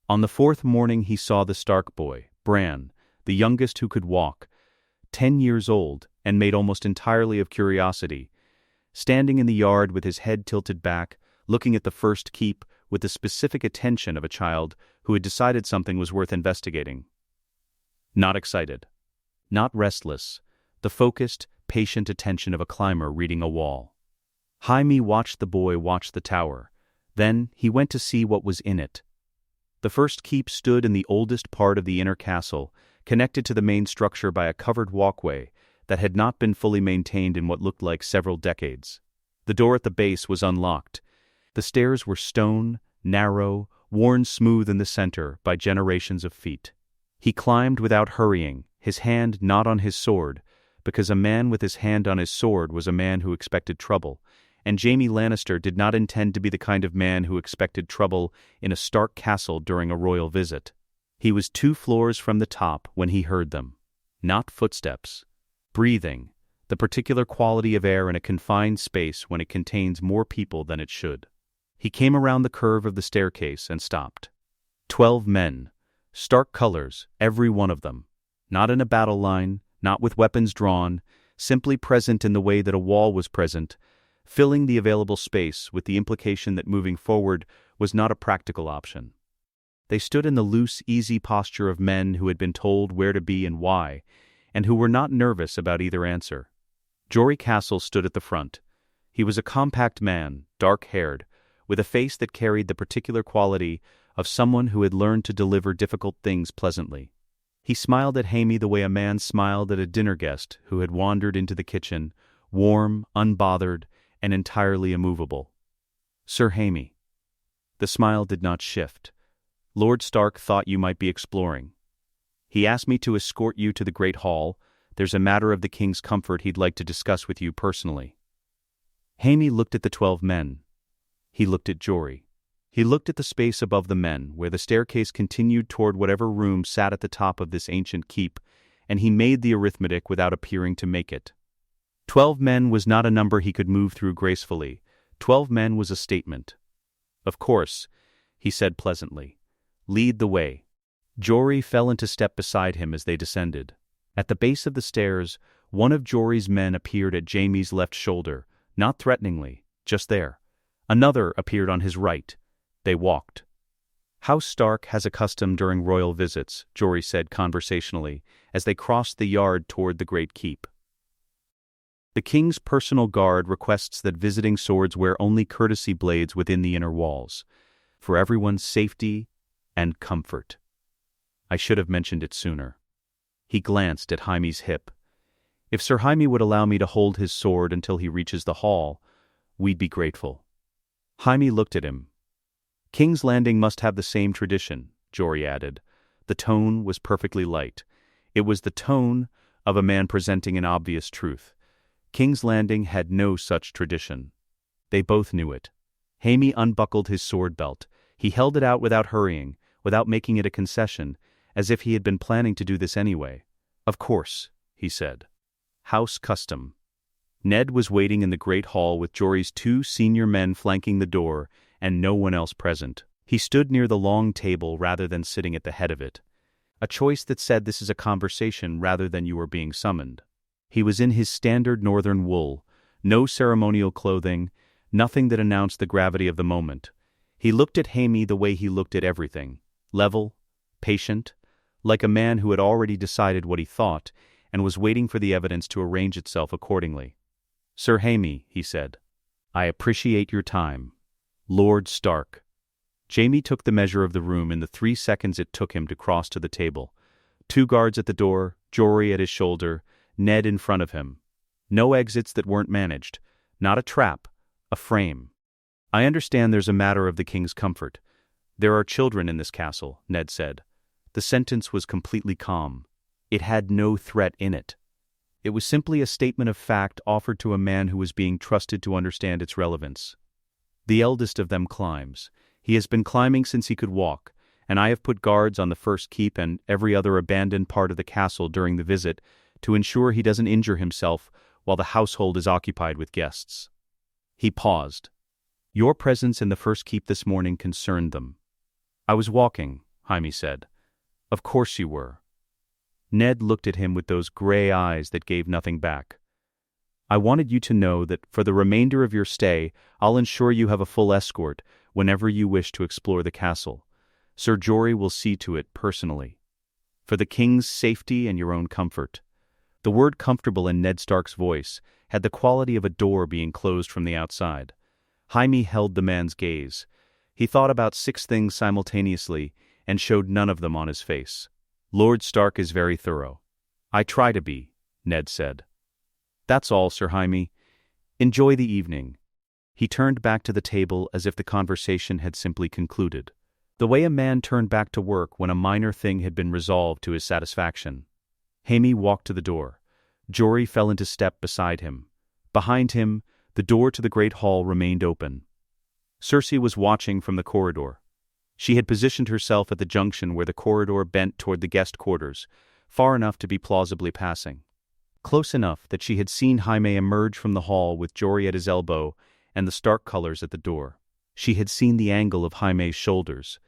On the fourth morning he saw the Stark boy, Bran, the youngest who could walk, 10 years old and made almost entirely of curiosity, standing in the yard with his head tilted back, looking at the first keep with the specific attention of a child who had decided something was worth investigating. Not excited. Not restless. The focused, patient attention of a climber reading a wall. Jaime watched the boy watch the tower. Then he went to see what was in it. The first keep stood in the oldest part of the inner castle, connected to the main structure by a covered walkway that had not been fully maintained in what looked like several decades. The door at the base was unlocked. The stairs were stone, narrow, worn smooth in the center by generations of feet. He climbed without hurrying, his hand not on his sword, because a man with his hand on his sword was a man who expected trouble, and Jaime Lannister did not intend to be the kind of man who expected trouble in a Stark castle during a royal visit. He was 2 floors from the top when he heard them. Not footsteps. Breathing, the particular quality of air in a confined space when it contains more people than it should. He came around the curve of the staircase and stopped. 12 men. Stark colors, every one of them. Not in a battle line, not with weapons drawn, simply present in the way that a wall was present, filling the available space with the implication that moving forward was not a practical option. They stood in the loose, easy posture of men who had been told where to be and why, and who were not nervous about either answer. Jory Castle stood at the front. He was a compact man, dark-haired, with a face that carried the particular quality of someone who had learned to deliver difficult things pleasantly. He smiled at Jaime the way a man smiled at a dinner guest who had wandered into the kitchen, warm, unbothered, and entirely immovable. "Sir Jaime." The smile did not shift. "Lord Stark thought you might be exploring. He asked me to escort you to the Great Hall. There's a matter of the king's comfort he'd like to discuss with you personally." Jaime looked at the 12 men. He looked at Jory. He looked at the space above the men, where the staircase continued toward whatever room sat at the top of this ancient keep, and he made the arithmetic without appearing to make it. 12 men was not a number he could move through gracefully. 12 men was a statement. "Of course," he said pleasantly. "Lead the way." Jory fell into step beside him as they descended. At the base of the stairs, one of Jory's men appeared at Jaime's left shoulder, not threateningly, just there. Another appeared on his right. They walked. "House Stark has a custom during royal visits," Jory said conversationally, as they crossed the yard toward the great keep. "The king's personal guard requests that visiting swords wear only courtesy blades within the inner walls, for everyone's safety and comfort. I should have mentioned it sooner." He glanced at Jaime's hip. "If Sir Jaime would allow me to hold his sword until he reaches the hall, we'd be grateful." Jaime looked at him. "King's Landing must have the same tradition," Jory added. The tone was perfectly light. It was the tone of a man presenting an obvious truth. King's Landing had no such tradition. They both knew it. Jaime unbuckled his sword belt. He held it out without hurrying, without making it a concession, as if he had been planning to do this anyway. "Of course," he said. "House custom." Ned was waiting in the great hall with Jory's 2 senior men flanking the door and no one else present. He stood near the long table rather than sitting at the head of it. A choice that said this is a conversation rather than you are being summoned. He was in his standard northern wool, no ceremonial clothing, nothing that announced the gravity of the moment. He looked at Jaime the way he looked at everything, level, patient, like a man who had already decided what he thought and was waiting for the evidence to arrange itself accordingly. "Sir Jaime," he said, "I appreciate your time. Lord Stark." Jaime took the measure of the room in the 3 seconds it took him to cross to the table. 2 guards at the door, Jory at his shoulder, Ned in front of him. No exits that weren't managed. Not a trap, a frame. "I understand there's a matter of the king's comfort. There are children in this castle," Ned said. The sentence was completely calm. It had no threat in it. It was simply a statement of fact offered to a man who was being trusted to understand its relevance. "The eldest of them climbs. He has been climbing since he could walk, and I have put guards on the first keep and every other abandoned part of the castle during the visit to ensure he doesn't injure himself while the household is occupied with guests." He paused. "Your presence in the first keep this morning concerned them." "I was walking," Jaime said. "Of course you were." Ned looked at him with those gray eyes that gave nothing back. "I wanted you to know that for the remainder of your stay, I'll ensure you have a full escort whenever you wish to explore the castle. Sir Jory will see to it personally. For the king's safety and your own comfort." The word comfortable in Ned Stark's voice had the quality of a door being closed from the outside. Jaime held the man's gaze. He thought about 6 things simultaneously and showed none of them on his face. "Lord Stark is very thorough." "I try to be," Ned said. "That's all, Sir Jaime. Enjoy the evening." He turned back to the table as if the conversation had simply concluded. The way a man turned back to work when a minor thing had been resolved to his satisfaction. Jaime walked to the door. Jory fell into step beside him. Behind him, the door to the great hall remained open. Cersei was watching from the corridor. She had positioned herself at the junction where the corridor bent toward the guest quarters, far enough to be plausibly passing. Close enough that she had seen Jaime emerge from the hall with Jory at his elbow and the Stark colors at the door. She had seen the angle of Jaime's shoulders.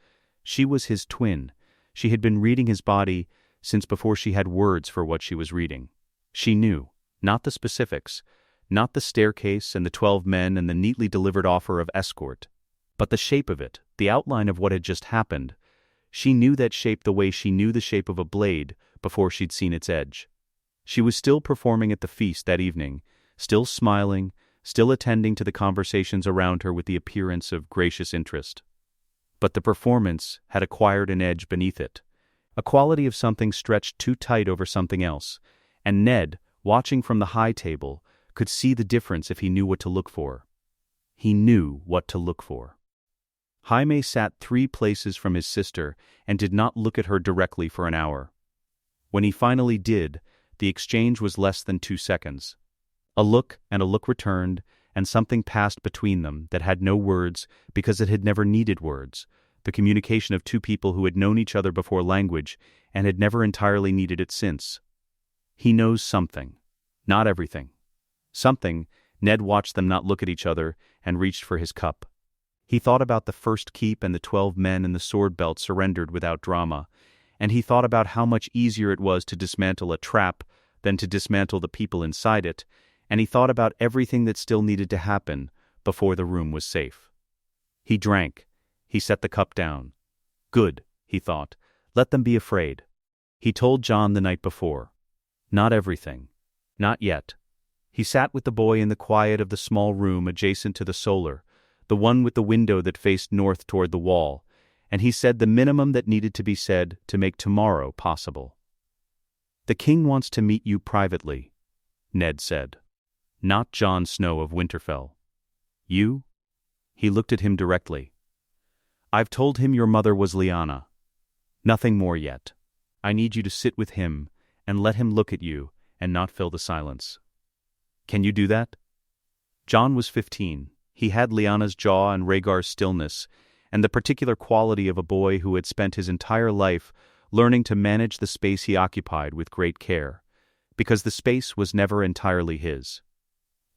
She was his twin. She had been reading his body since before she had words for what she was reading. She knew, not the specifics, not the staircase and the 12 men and the neatly delivered offer of escort, but the shape of it, the outline of what had just happened. She knew that shape the way she knew the shape of a blade before she'd seen its edge. She was still performing at the feast that evening, still smiling, still attending to the conversations around her with the appearance of gracious interest. But the performance had acquired an edge beneath it, a quality of something stretched too tight over something else, and Ned, watching from the high table, could see the difference if he knew what to look for. He knew what to look for. Jaime sat 3 places from his sister and did not look at her directly for an hour. When he finally did, the exchange was less than 2 seconds. A look and a look returned, and something passed between them that had no words because it had never needed words, the communication of 2 people who had known each other before language and had never entirely needed it since. He knows something. Not everything. Something. Ned watched them not look at each other and reached for his cup. He thought about the first keep and the 12 men and the sword belt surrendered without drama, and he thought about how much easier it was to dismantle a trap than to dismantle the people inside it, and he thought about everything that still needed to happen before the room was safe. He drank. He set the cup down. Good, he thought. Let them be afraid. He told Jon the night before. Not everything. Not yet. He sat with the boy in the quiet of the small room adjacent to the solar, the one with the window that faced north toward the wall, and he said the minimum that needed to be said to make tomorrow possible. "The king wants to meet you privately," Ned said. "Not Jon Snow of Winterfell. You?" He looked at him directly. "I've told him your mother was Lyanna. Nothing more yet. I need you to sit with him and let him look at you and not fill the silence. Can you do that?" Jon was 15. He had Lyanna's jaw and Rhaegar's stillness, and the particular quality of a boy who had spent his entire life learning to manage the space he occupied with great care, because the space was never entirely his.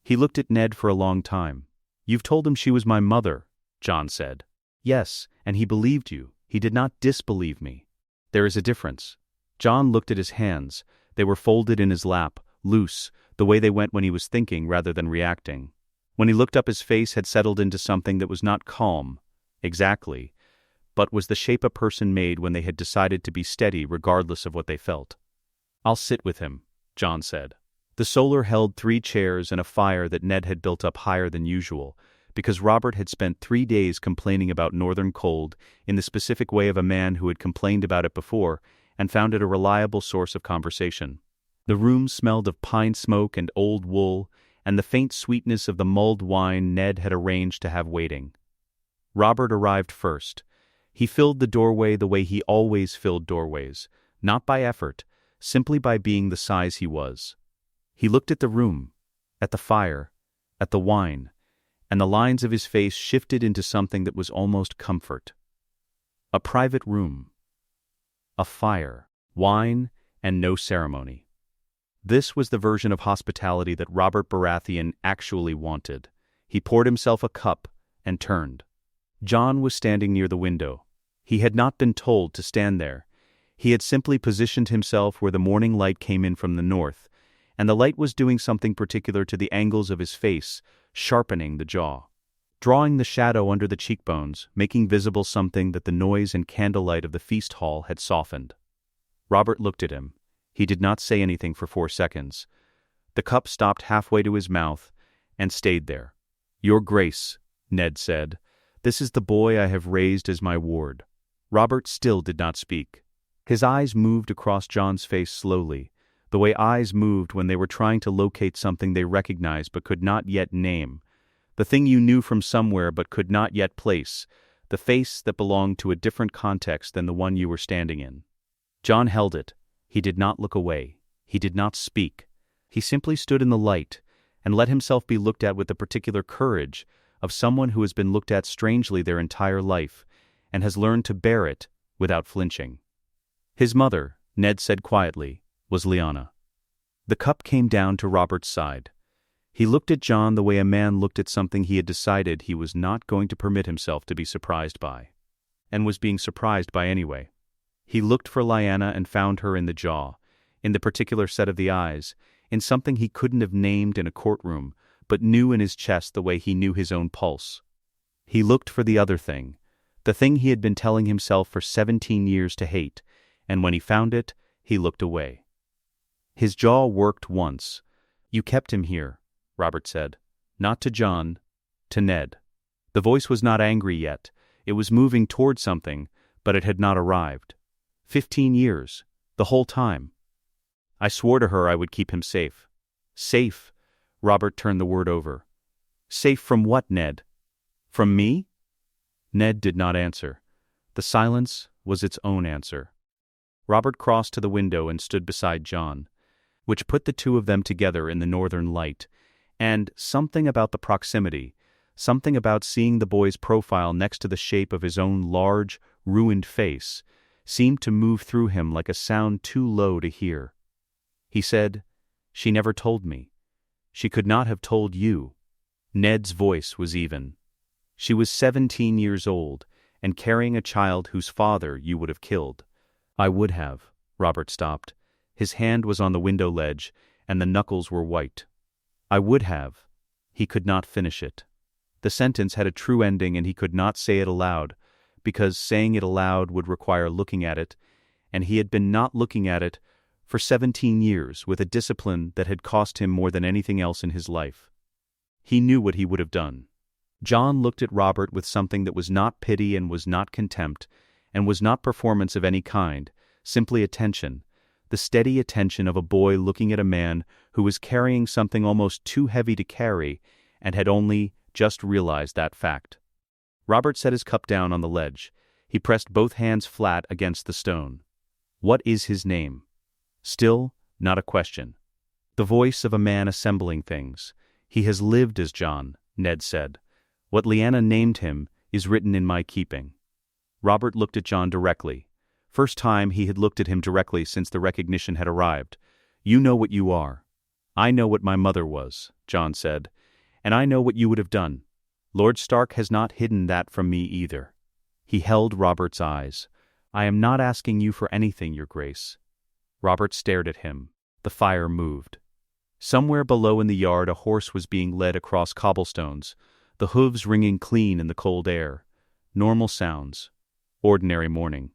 He looked at Ned for a long time. "You've told him she was my mother," Jon said. "Yes, and he believed you. He did not disbelieve me. There is a difference." Jon looked at his hands. They were folded in his lap, loose, the way they went when he was thinking rather than reacting. When he looked up, his face had settled into something that was not calm, exactly, but was the shape a person made when they had decided to be steady regardless of what they felt. "I'll sit with him," Jon said. The solar held 3 chairs and a fire that Ned had built up higher than usual, because Robert had spent 3 days complaining about northern cold in the specific way of a man who had complained about it before and found it a reliable source of conversation. The room smelled of pine smoke and old wool, and the faint sweetness of the mulled wine Ned had arranged to have waiting. Robert arrived first. He filled the doorway the way he always filled doorways, not by effort, simply by being the size he was. He looked at the room, at the fire, at the wine, and the lines of his face shifted into something that was almost comfort. A private room. A fire, wine, and no ceremony. This was the version of hospitality that Robert Baratheon actually wanted. He poured himself a cup and turned. Jon was standing near the window. He had not been told to stand there. He had simply positioned himself where the morning light came in from the north, and the light was doing something particular to the angles of his face, sharpening the jaw, drawing the shadow under the cheekbones, making visible something that the noise and candlelight of the feast hall had softened. Robert looked at him. He did not say anything for 4 seconds. The cup stopped halfway to his mouth and stayed there. "Your Grace," Ned said, "this is the boy I have raised as my ward." Robert still did not speak. His eyes moved across Jon's face slowly, the way eyes moved when they were trying to locate something they recognized but could not yet name, the thing you knew from somewhere but could not yet place, the face that belonged to a different context than the one you were standing in. Jon held it. He did not look away. He did not speak. He simply stood in the light and let himself be looked at with the particular courage of someone who has been looked at strangely their entire life and has learned to bear it without flinching. His mother, Ned said quietly, was Lyanna. The cup came down to Robert's side. He looked at Jon the way a man looked at something he had decided he was not going to permit himself to be surprised by, and was being surprised by anyway. He looked for Lyanna and found her in the jaw, in the particular set of the eyes, in something he couldn't have named in a courtroom, but knew in his chest the way he knew his own pulse. He looked for the other thing, the thing he had been telling himself for 17 years to hate, and when he found it, he looked away. His jaw worked once. "You kept him here," Robert said. "Not to Jon, to Ned." The voice was not angry yet. It was moving toward something, but it had not arrived. 15 years, the whole time. "I swore to her I would keep him safe." "Safe?" Robert turned the word over. "Safe from what, Ned? From me?" Ned did not answer. The silence was its own answer. Robert crossed to the window and stood beside Jon, which put the two of them together in the northern light, and something about the proximity, something about seeing the boy's profile next to the shape of his own large, ruined face, seemed to move through him like a sound too low to hear. He said, "She never told me. She could not have told you." Ned's voice was even. "She was 17 years old, and carrying a child whose father you would have killed. I would have. Robert stopped. His hand was on the window ledge, and the knuckles were white. I would have. He could not finish it. The sentence had a true ending, and he could not say it aloud, because saying it aloud would require looking at it, and he had been not looking at it for 17 years with a discipline that had cost him more than anything else in his life. He knew what he would have done. Jon looked at Robert with something that was not pity and was not contempt, and was not performance of any kind, simply attention, the steady attention of a boy looking at a man who was carrying something almost too heavy to carry and had only just realized that fact. Robert set his cup down on the ledge. He pressed both hands flat against the stone. What is his name? Still, not a question. The voice of a man assembling things. He has lived as Jon, Ned said. What Lyanna named him is written in my keeping. Robert looked at Jon directly. First time he had looked at him directly since the recognition had arrived. You know what you are. I know what my mother was, Jon said, and I know what you would have done. Lord Stark has not hidden that from me either. He held Robert's eyes. I am not asking you for anything, Your Grace. Robert stared at him. The fire moved. Somewhere below in the yard a horse was being led across cobblestones, the hooves ringing clean in the cold air. Normal sounds. Ordinary morning.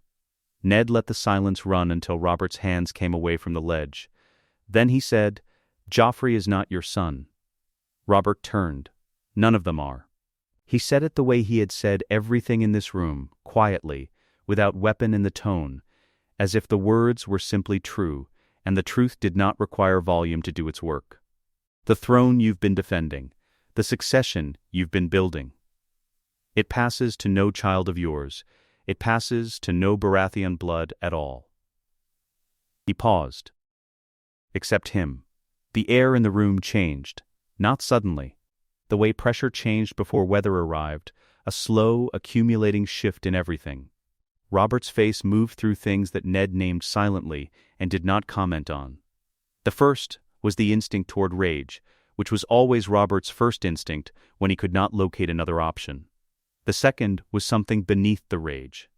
Ned let the silence run until Robert's hands came away from the ledge. Then he said, Joffrey is not your son. Robert turned. None of them are. He said it the way he had said everything in this room, quietly, without weapon in the tone, as if the words were simply true, and the truth did not require volume to do its work. The throne you've been defending, the succession you've been building. It passes to no child of yours. It passes to no Baratheon blood at all. He paused. Except him. The air in the room changed, not suddenly. The way pressure changed before weather arrived, a slow, accumulating shift in everything. Robert's face moved through things that Ned named silently and did not comment on. The first was the instinct toward rage, which was always Robert's first instinct when he could not locate another option. The second was something beneath the rage,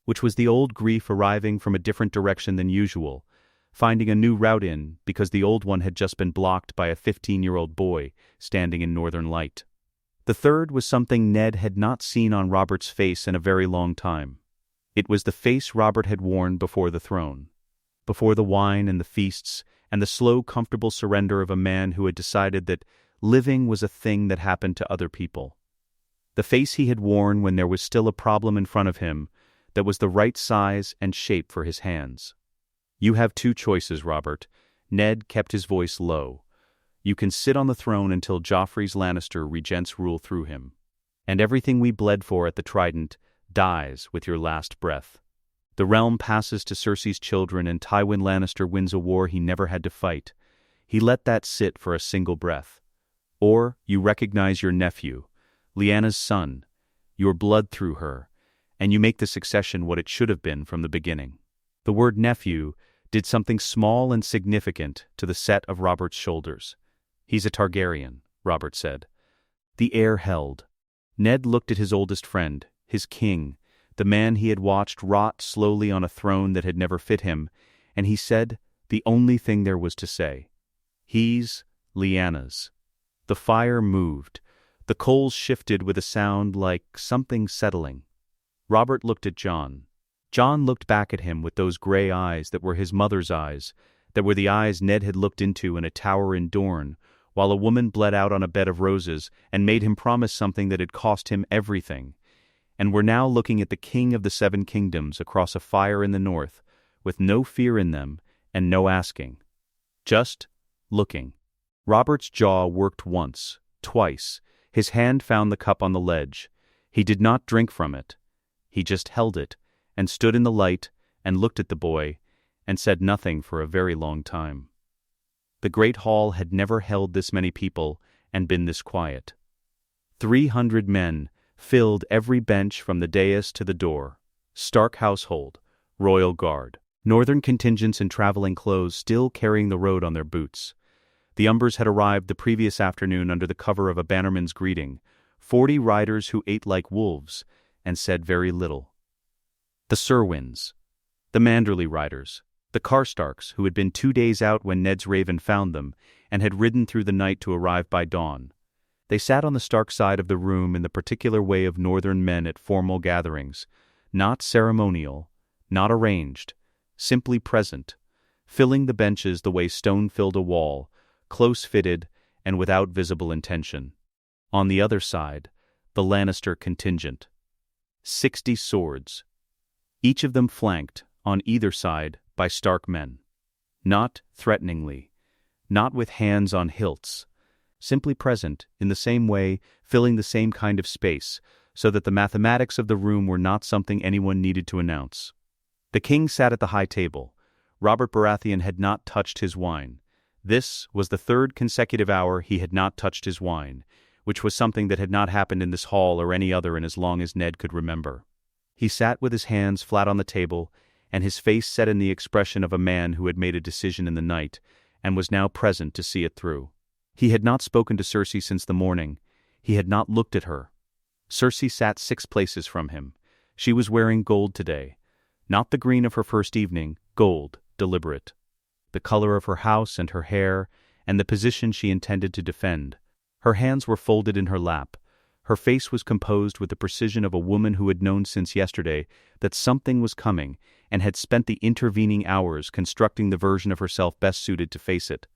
which was the old grief arriving from a different direction than usual, finding a new route in because the old one had just been blocked by a 15-year-old boy standing in northern light. The third was something Ned had not seen on Robert's face in a very long time. It was the face Robert had worn before the throne, before the wine and the feasts and the slow, comfortable surrender of a man who had decided that living was a thing that happened to other people. The face he had worn when there was still a problem in front of him that was the right size and shape for his hands. You have two choices, Robert. Ned kept his voice low. You can sit on the throne until Joffrey's Lannister regents rule through him, and everything we bled for at the Trident dies with your last breath. The realm passes to Cersei's children, and Tywin Lannister wins a war he never had to fight. He let that sit for a single breath. Or you recognize your nephew, Lyanna's son, your blood through her, and you make the succession what it should have been from the beginning. The word nephew did something small and significant to the set of Robert's shoulders. He's a Targaryen, Robert said. The air held. Ned looked at his oldest friend, his king, the man he had watched rot slowly on a throne that had never fit him, and he said the only thing there was to say. He's Lyanna's. The fire moved. The coals shifted with a sound like something settling. Robert looked at Jon. Jon looked back at him with those gray eyes that were his mother's eyes, that were the eyes Ned had looked into in a tower in Dorne, while a woman bled out on a bed of roses and made him promise something that had cost him everything, and were now looking at the king of the Seven Kingdoms across a fire in the north, with no fear in them and no asking. Just looking. Robert's jaw worked once, twice. His hand found the cup on the ledge. He did not drink from it. He just held it, and stood in the light, and looked at the boy, and said nothing for a very long time. The great hall had never held this many people and been this quiet. 300 men filled every bench from the dais to the door. Stark household, royal guard, northern contingents in traveling clothes still carrying the road on their boots. The Umbers had arrived the previous afternoon under the cover of a bannerman's greeting, 40 riders who ate like wolves and said very little. The Cerwyns. The Manderley riders, the Karstarks, who had been 2 days out when Ned's raven found them, and had ridden through the night to arrive by dawn. They sat on the Stark side of the room in the particular way of northern men at formal gatherings, not ceremonial, not arranged, simply present, filling the benches the way stone filled a wall, close-fitted and without visible intention. On the other side, the Lannister contingent. 60 swords, each of them flanked, on either side, by Stark men. Not threateningly, not with hands on hilts, simply present, in the same way, filling the same kind of space, so that the mathematics of the room were not something anyone needed to announce. The king sat at the high table. Robert Baratheon had not touched his wine. This was the 3rd consecutive hour he had not touched his wine, which was something that had not happened in this hall or any other in as long as Ned could remember. He sat with his hands flat on the table, and his face set in the expression of a man who had made a decision in the night, and was now present to see it through. He had not spoken to Cersei since the morning. He had not looked at her. Cersei sat 6 places from him. She was wearing gold today. Not the green of her first evening, gold, deliberate. The color of her house and her hair, and the position she intended to defend. Her hands were folded in her lap. Her face was composed with the precision of a woman who had known since yesterday that something was coming, and had spent the intervening hours constructing the version of herself best suited to face it.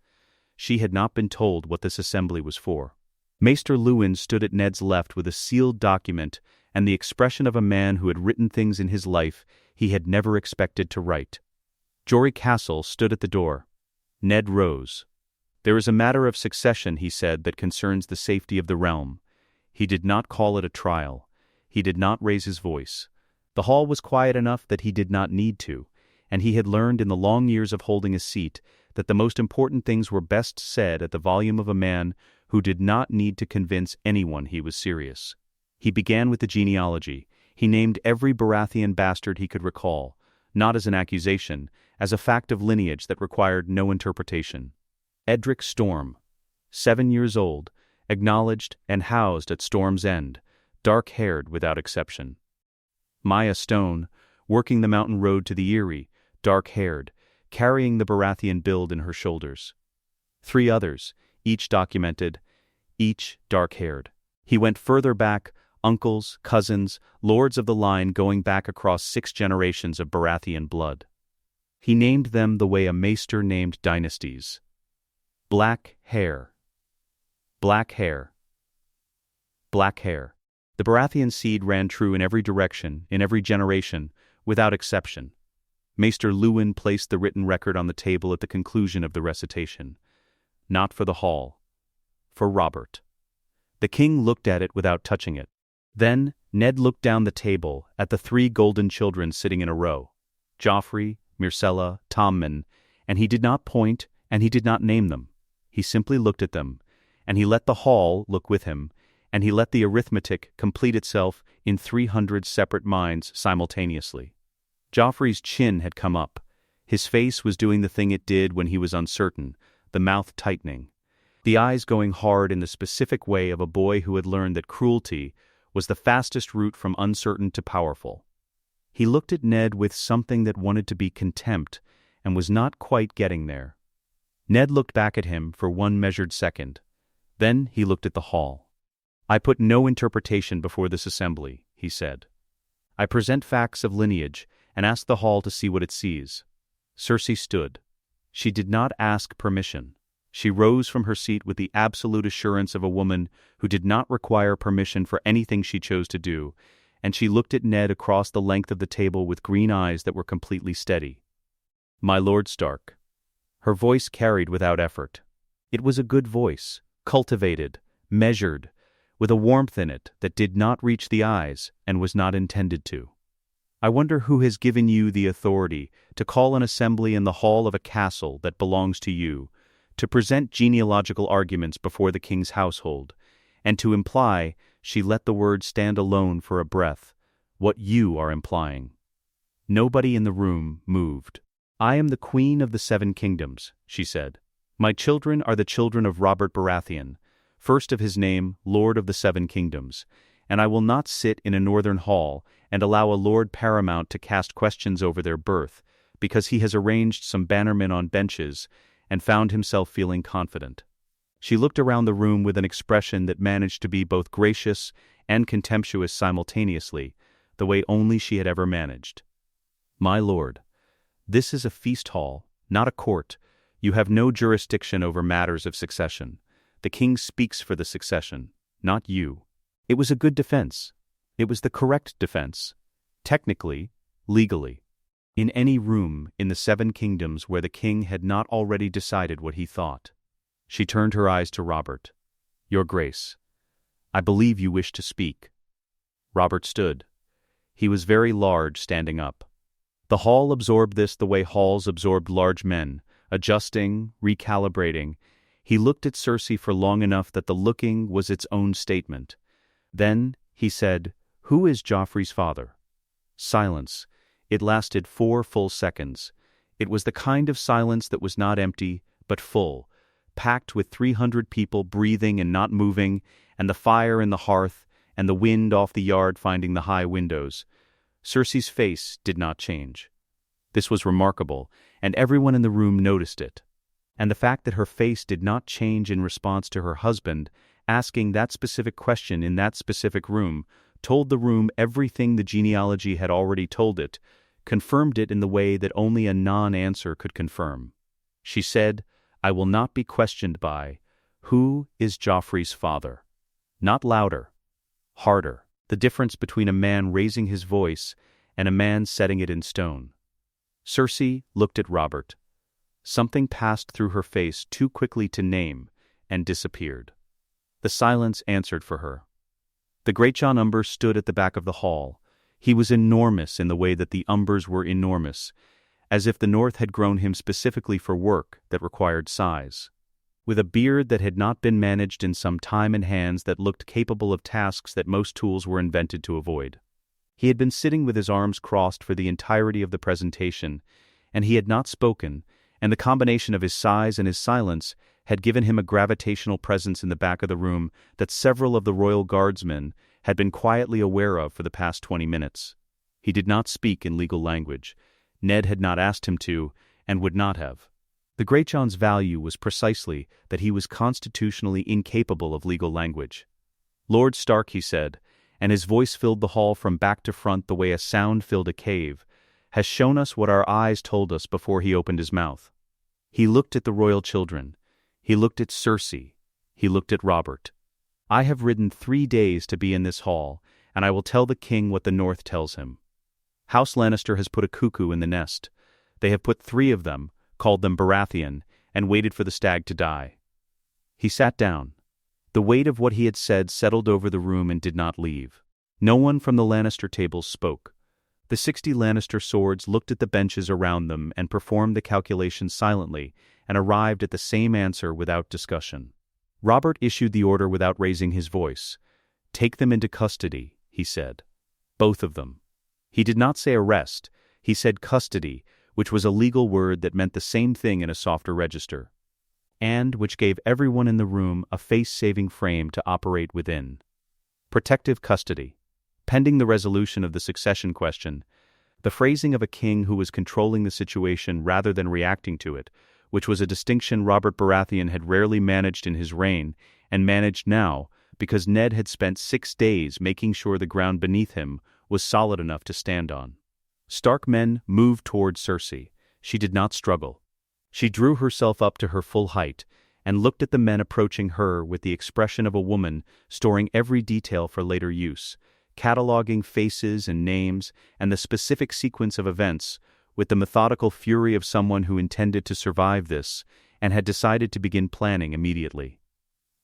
She had not been told what this assembly was for. Maester Luwin stood at Ned's left with a sealed document and the expression of a man who had written things in his life he had never expected to write. Jory Castle stood at the door. Ned rose. "There is a matter of succession," he said, "that concerns the safety of the realm." He did not call it a trial. He did not raise his voice. The hall was quiet enough that he did not need to, and he had learned in the long years of holding a seat that the most important things were best said at the volume of a man who did not need to convince anyone he was serious. He began with the genealogy. He named every Baratheon bastard he could recall, not as an accusation, as a fact of lineage that required no interpretation. Edric Storm, 7 years old, acknowledged and housed at Storm's End, dark-haired without exception. Maya Stone, working the mountain road to the Eyrie, dark-haired, carrying the Baratheon build in her shoulders. 3 others, each documented, each dark-haired. He went further back, uncles, cousins, lords of the line going back across 6 generations of Baratheon blood. He named them the way a maester named dynasties. Black hair. Black hair. Black hair. The Baratheon seed ran true in every direction, in every generation, without exception. Maester Luwin placed the written record on the table at the conclusion of the recitation. Not for the hall. For Robert. The king looked at it without touching it. Then, Ned looked down the table at the 3 golden children sitting in a row. Joffrey, Myrcella, Tommen, and he did not point, and he did not name them. He simply looked at them, and he let the hall look with him, and he let the arithmetic complete itself in 300 separate minds simultaneously. Joffrey's chin had come up. His face was doing the thing it did when he was uncertain, the mouth tightening. The eyes going hard in the specific way of a boy who had learned that cruelty was the fastest route from uncertain to powerful. He looked at Ned with something that wanted to be contempt, and was not quite getting there. Ned looked back at him for 1 measured second. Then he looked at the hall. "I put no interpretation before this assembly," he said. "I present facts of lineage, and ask the hall to see what it sees." Cersei stood. She did not ask permission. She rose from her seat with the absolute assurance of a woman who did not require permission for anything she chose to do, and she looked at Ned across the length of the table with green eyes that were completely steady. "My Lord Stark." Her voice carried without effort. It was a good voice, cultivated, measured, with a warmth in it that did not reach the eyes and was not intended to. "I wonder who has given you the authority to call an assembly in the hall of a castle that belongs to you, to present genealogical arguments before the king's household, and to imply," she let the word stand alone for a breath, "what you are implying." Nobody in the room moved. "I am the Queen of the 7 Kingdoms," she said. "My children are the children of Robert Baratheon, first of his name, Lord of the 7 Kingdoms, and I will not sit in a northern hall and allow a lord paramount to cast questions over their birth, because he has arranged some bannermen on benches and found himself feeling confident. She looked around the room with an expression that managed to be both gracious and contemptuous simultaneously, the way only she had ever managed. "My lord, this is a feast hall, not a court. You have no jurisdiction over matters of succession. The king speaks for the succession, not you." It was a good defense. It was the correct defense. Technically, legally. In any room in the Seven Kingdoms where the king had not already decided what he thought. She turned her eyes to Robert. "Your Grace, I believe you wish to speak." Robert stood. He was very large, standing up. The hall absorbed this the way halls absorbed large men, adjusting, recalibrating. He looked at Cersei for long enough that the looking was its own statement. Then he said, "Who is Joffrey's father?" Silence. It lasted 4 full seconds. It was the kind of silence that was not empty, but full, packed with 300 people breathing and not moving, and the fire in the hearth, and the wind off the yard finding the high windows. Cersei's face did not change. This was remarkable, and everyone in the room noticed it. And the fact that her face did not change in response to her husband asking that specific question in that specific room told the room everything the genealogy had already told it, confirmed it in the way that only a non-answer could confirm. She said, "I will not be questioned by, who is Joffrey's father?" Not louder, harder, the difference between a man raising his voice and a man setting it in stone. Cersei looked at Robert. Something passed through her face too quickly to name and disappeared. The silence answered for her. The great Jon Umber stood at the back of the hall. He was enormous in the way that the Umbers were enormous, as if the North had grown him specifically for work that required size. With a beard that had not been managed in some time and hands that looked capable of tasks that most tools were invented to avoid. He had been sitting with his arms crossed for the entirety of the presentation, and he had not spoken, and the combination of his size and his silence had given him a gravitational presence in the back of the room that several of the royal guardsmen had been quietly aware of for the past 20 minutes. He did not speak in legal language. Ned had not asked him to, and would not have. The Great Jon's value was precisely that he was constitutionally incapable of legal language. "Lord Stark," he said, and his voice filled the hall from back to front the way a sound filled a cave, "has shown us what our eyes told us before he opened his mouth." He looked at the royal children. He looked at Cersei. He looked at Robert. "I have ridden 3 days to be in this hall, and I will tell the king what the North tells him. House Lannister has put a cuckoo in the nest. They have put 3 of them, called them Baratheon, and waited for the stag to die." He sat down. The weight of what he had said settled over the room and did not leave. No one from the Lannister tables spoke. The 60 Lannister swords looked at the benches around them and performed the calculations silently, and arrived at the same answer without discussion. Robert issued the order without raising his voice. "Take them into custody," he said. "Both of them." He did not say arrest. He said custody, which was a legal word that meant the same thing in a softer register, and which gave everyone in the room a face-saving frame to operate within. Protective custody. Pending the resolution of the succession question, the phrasing of a king who was controlling the situation rather than reacting to it, which was a distinction Robert Baratheon had rarely managed in his reign, and managed now because Ned had spent 6 days making sure the ground beneath him was solid enough to stand on. Stark men moved toward Cersei. She did not struggle. She drew herself up to her full height and looked at the men approaching her with the expression of a woman storing every detail for later use, cataloging faces and names and the specific sequence of events with the methodical fury of someone who intended to survive this and had decided to begin planning immediately.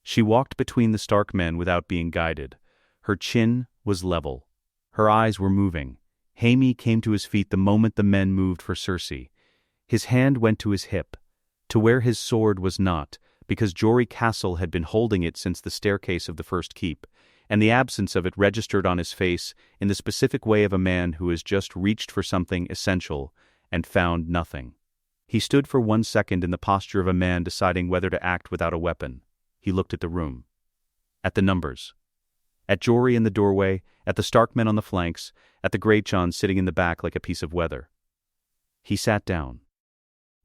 She walked between the Stark men without being guided. Her chin was level. Her eyes were moving. Jaime came to his feet the moment the men moved for Cersei. His hand went to his hip, to where his sword was not, because Jory Castle had been holding it since the staircase of the first keep, and the absence of it registered on his face in the specific way of a man who has just reached for something essential and found nothing. He stood for 1 second in the posture of a man deciding whether to act without a weapon. He looked at the room. At the numbers. At Jory in the doorway, at the Stark men on the flanks, at the Greyjohn sitting in the back like a piece of weather. He sat down.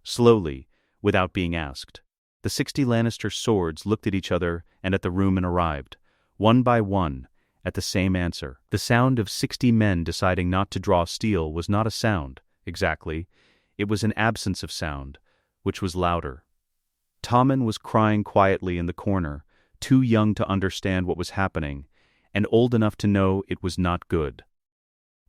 Slowly, without being asked. The 60 Lannister swords looked at each other and at the room and arrived, one by one, at the same answer. The sound of 60 men deciding not to draw steel was not a sound, exactly. It was an absence of sound, which was louder. Tommen was crying quietly in the corner, too young to understand what was happening, and old enough to know it was not good.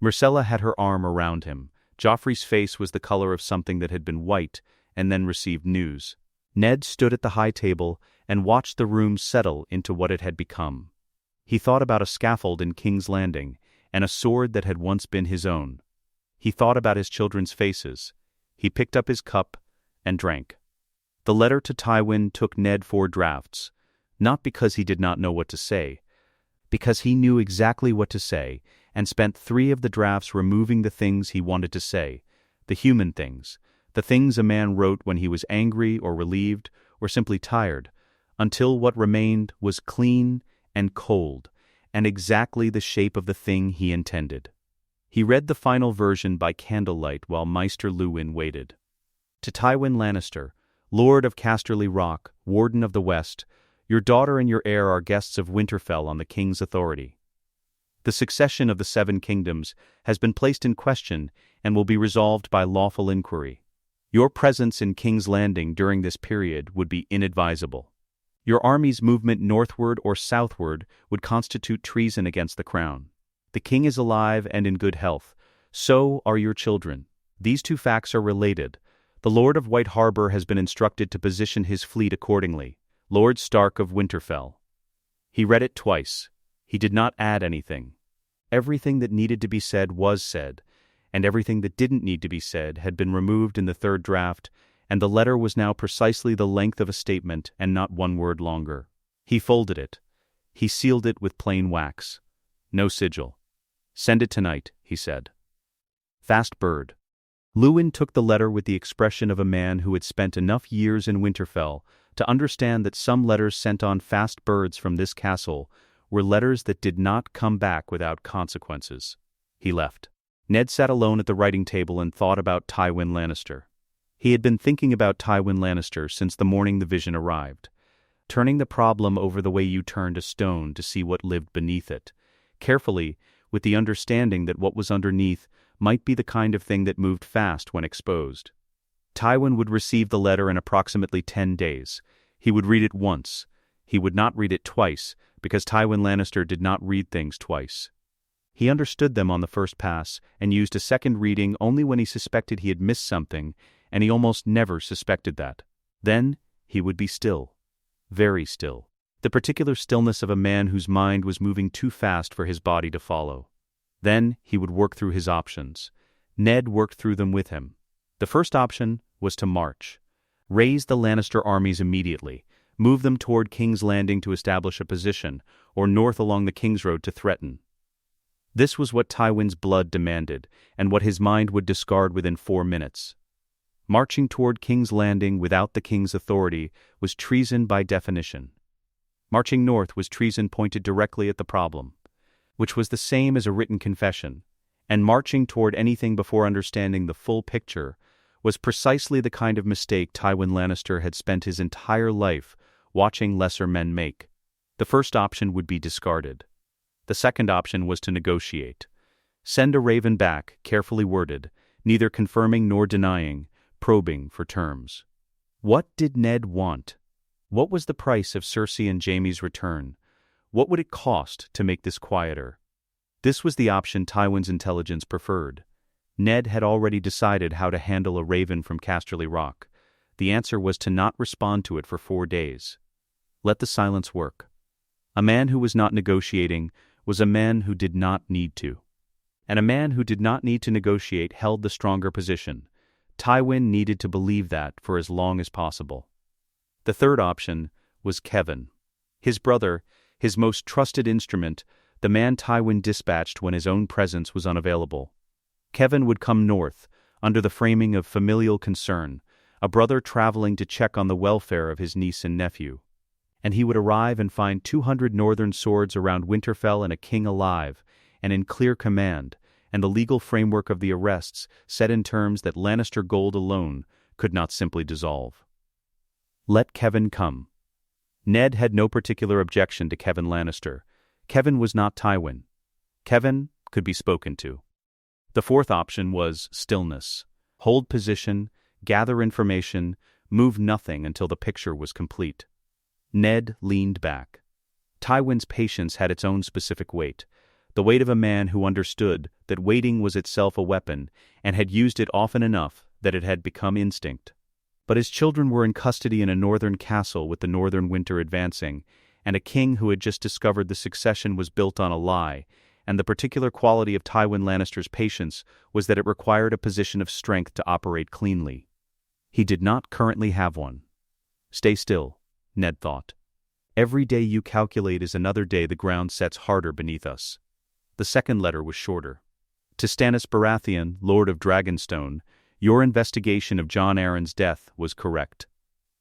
Myrcella had her arm around him. Joffrey's face was the color of something that had been white and then received news. Ned stood at the high table and watched the room settle into what it had become. He thought about a scaffold in King's Landing and a sword that had once been his own. He thought about his children's faces. He picked up his cup and drank. The letter to Tywin took Ned 4 drafts, not because he did not know what to say, because he knew exactly what to say and spent 3 of the drafts removing the things he wanted to say, the human things, the things a man wrote when he was angry or relieved or simply tired, until what remained was clean and cold and exactly the shape of the thing he intended. He read the final version by candlelight while Maester Luwin waited. To Tywin Lannister, Lord of Casterly Rock, Warden of the West, your daughter and your heir are guests of Winterfell on the king's authority. The succession of the 7 kingdoms has been placed in question and will be resolved by lawful inquiry. Your presence in King's Landing during this period would be inadvisable. Your army's movement northward or southward would constitute treason against the crown. The king is alive and in good health. So are your children. These 2 facts are related. The Lord of White Harbor has been instructed to position his fleet accordingly. Lord Stark of Winterfell. He read it twice. He did not add anything. Everything that needed to be said was said, and everything that didn't need to be said had been removed in the 3rd draft, and the letter was now precisely the length of a statement and not 1 word longer. He folded it. He sealed it with plain wax. No sigil. Send it tonight, he said. Fast bird. Luwin took the letter with the expression of a man who had spent enough years in Winterfell to understand that some letters sent on fast birds from this castle were letters that did not come back without consequences. He left. Ned sat alone at the writing table and thought about Tywin Lannister. He had been thinking about Tywin Lannister since the morning the vision arrived, turning the problem over the way you turned a stone to see what lived beneath it, carefully, with the understanding that what was underneath might be the kind of thing that moved fast when exposed. Tywin would receive the letter in approximately 10 days. He would read it once. He would not read it twice, because Tywin Lannister did not read things twice. He understood them on the first pass and used a second reading only when he suspected he had missed something, and he almost never suspected that. Then he would be still. Very still. The particular stillness of a man whose mind was moving too fast for his body to follow. Then he would work through his options. Ned worked through them with him. The first option was to march. Raise the Lannister armies immediately, move them toward King's Landing to establish a position, or north along the King's Road to threaten. This was what Tywin's blood demanded, and what his mind would discard within 4 minutes. Marching toward King's Landing without the king's authority was treason by definition. Marching north was treason pointed directly at the problem, which was the same as a written confession, and marching toward anything before understanding the full picture was precisely the kind of mistake Tywin Lannister had spent his entire life watching lesser men make. The first option would be discarded. The second option was to negotiate. Send a raven back, carefully worded, neither confirming nor denying, probing for terms. What did Ned want? What was the price of Cersei and Jaime's return? What would it cost to make this quieter? This was the option Tywin's intelligence preferred. Ned had already decided how to handle a raven from Casterly Rock. The answer was to not respond to it for 4 days. Let the silence work. A man who was not negotiating was a man who did not need to. And a man who did not need to negotiate held the stronger position. Tywin needed to believe that for as long as possible. The third option was Kevan. His brother, his most trusted instrument, the man Tywin dispatched when his own presence was unavailable. Kevan would come north, under the framing of familial concern, a brother traveling to check on the welfare of his niece and nephew. and he would arrive and find 200 northern swords around Winterfell and a king alive, and in clear command, and the legal framework of the arrests set in terms that Lannister gold alone could not simply dissolve. Let Kevan come. Ned had no particular objection to Kevan Lannister. Kevan was not Tywin. Kevan could be spoken to. The fourth option was stillness. Hold position, gather information, move nothing until the picture was complete. Ned leaned back. Tywin's patience had its own specific weight, the weight of a man who understood that waiting was itself a weapon and had used it often enough that it had become instinct. But his children were in custody in a northern castle with the northern winter advancing, and a king who had just discovered the succession was built on a lie, and the particular quality of Tywin Lannister's patience was that it required a position of strength to operate cleanly. He did not currently have one. Stay still, Ned thought. Every day you calculate is another day the ground sets harder beneath us. The second letter was shorter. To Stannis Baratheon, Lord of Dragonstone, your investigation of Jon Arryn's death was correct.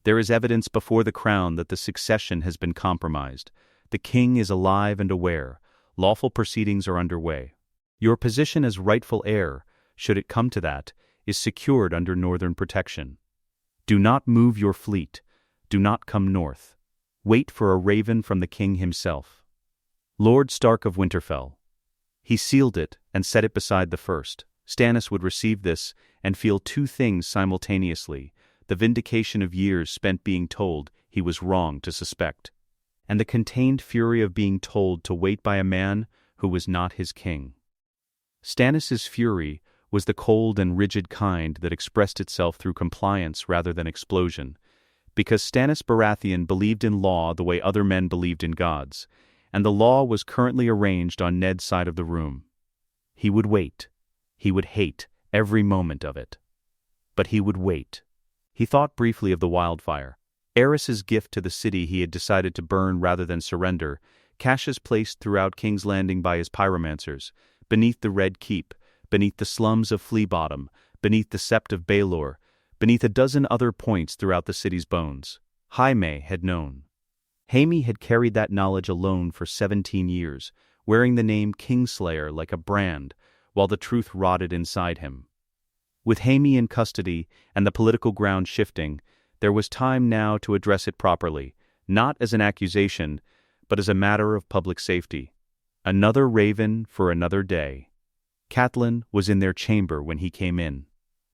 There is evidence before the crown that the succession has been compromised. The king is alive and aware. Lawful proceedings are underway. Your position as rightful heir, should it come to that, is secured under northern protection. Do not move your fleet. Do not come north. Wait for a raven from the king himself. Lord Stark of Winterfell. He sealed it and set it beside the first. Stannis would receive this and feel two things simultaneously: the vindication of years spent being told he was wrong to suspect, and the contained fury of being told to wait by a man who was not his king. Stannis's fury was the cold and rigid kind that expressed itself through compliance rather than explosion, because Stannis Baratheon believed in law the way other men believed in gods, and the law was currently arranged on Ned's side of the room. He would wait. He would hate every moment of it. But he would wait. He thought briefly of the wildfire. Aerys's gift to the city he had decided to burn rather than surrender, caches placed throughout King's Landing by his pyromancers, beneath the Red Keep, beneath the slums of Flea Bottom, beneath the Sept of Baelor, beneath a dozen other points throughout the city's bones. Jaime had known. Jaime had carried that knowledge alone for 17 years, wearing the name Kingslayer like a brand, while the truth rotted inside him. With Jaime in custody and the political ground shifting, there was time now to address it properly, not as an accusation, but as a matter of public safety. Another raven for another day. Catelyn was in their chamber when he came in.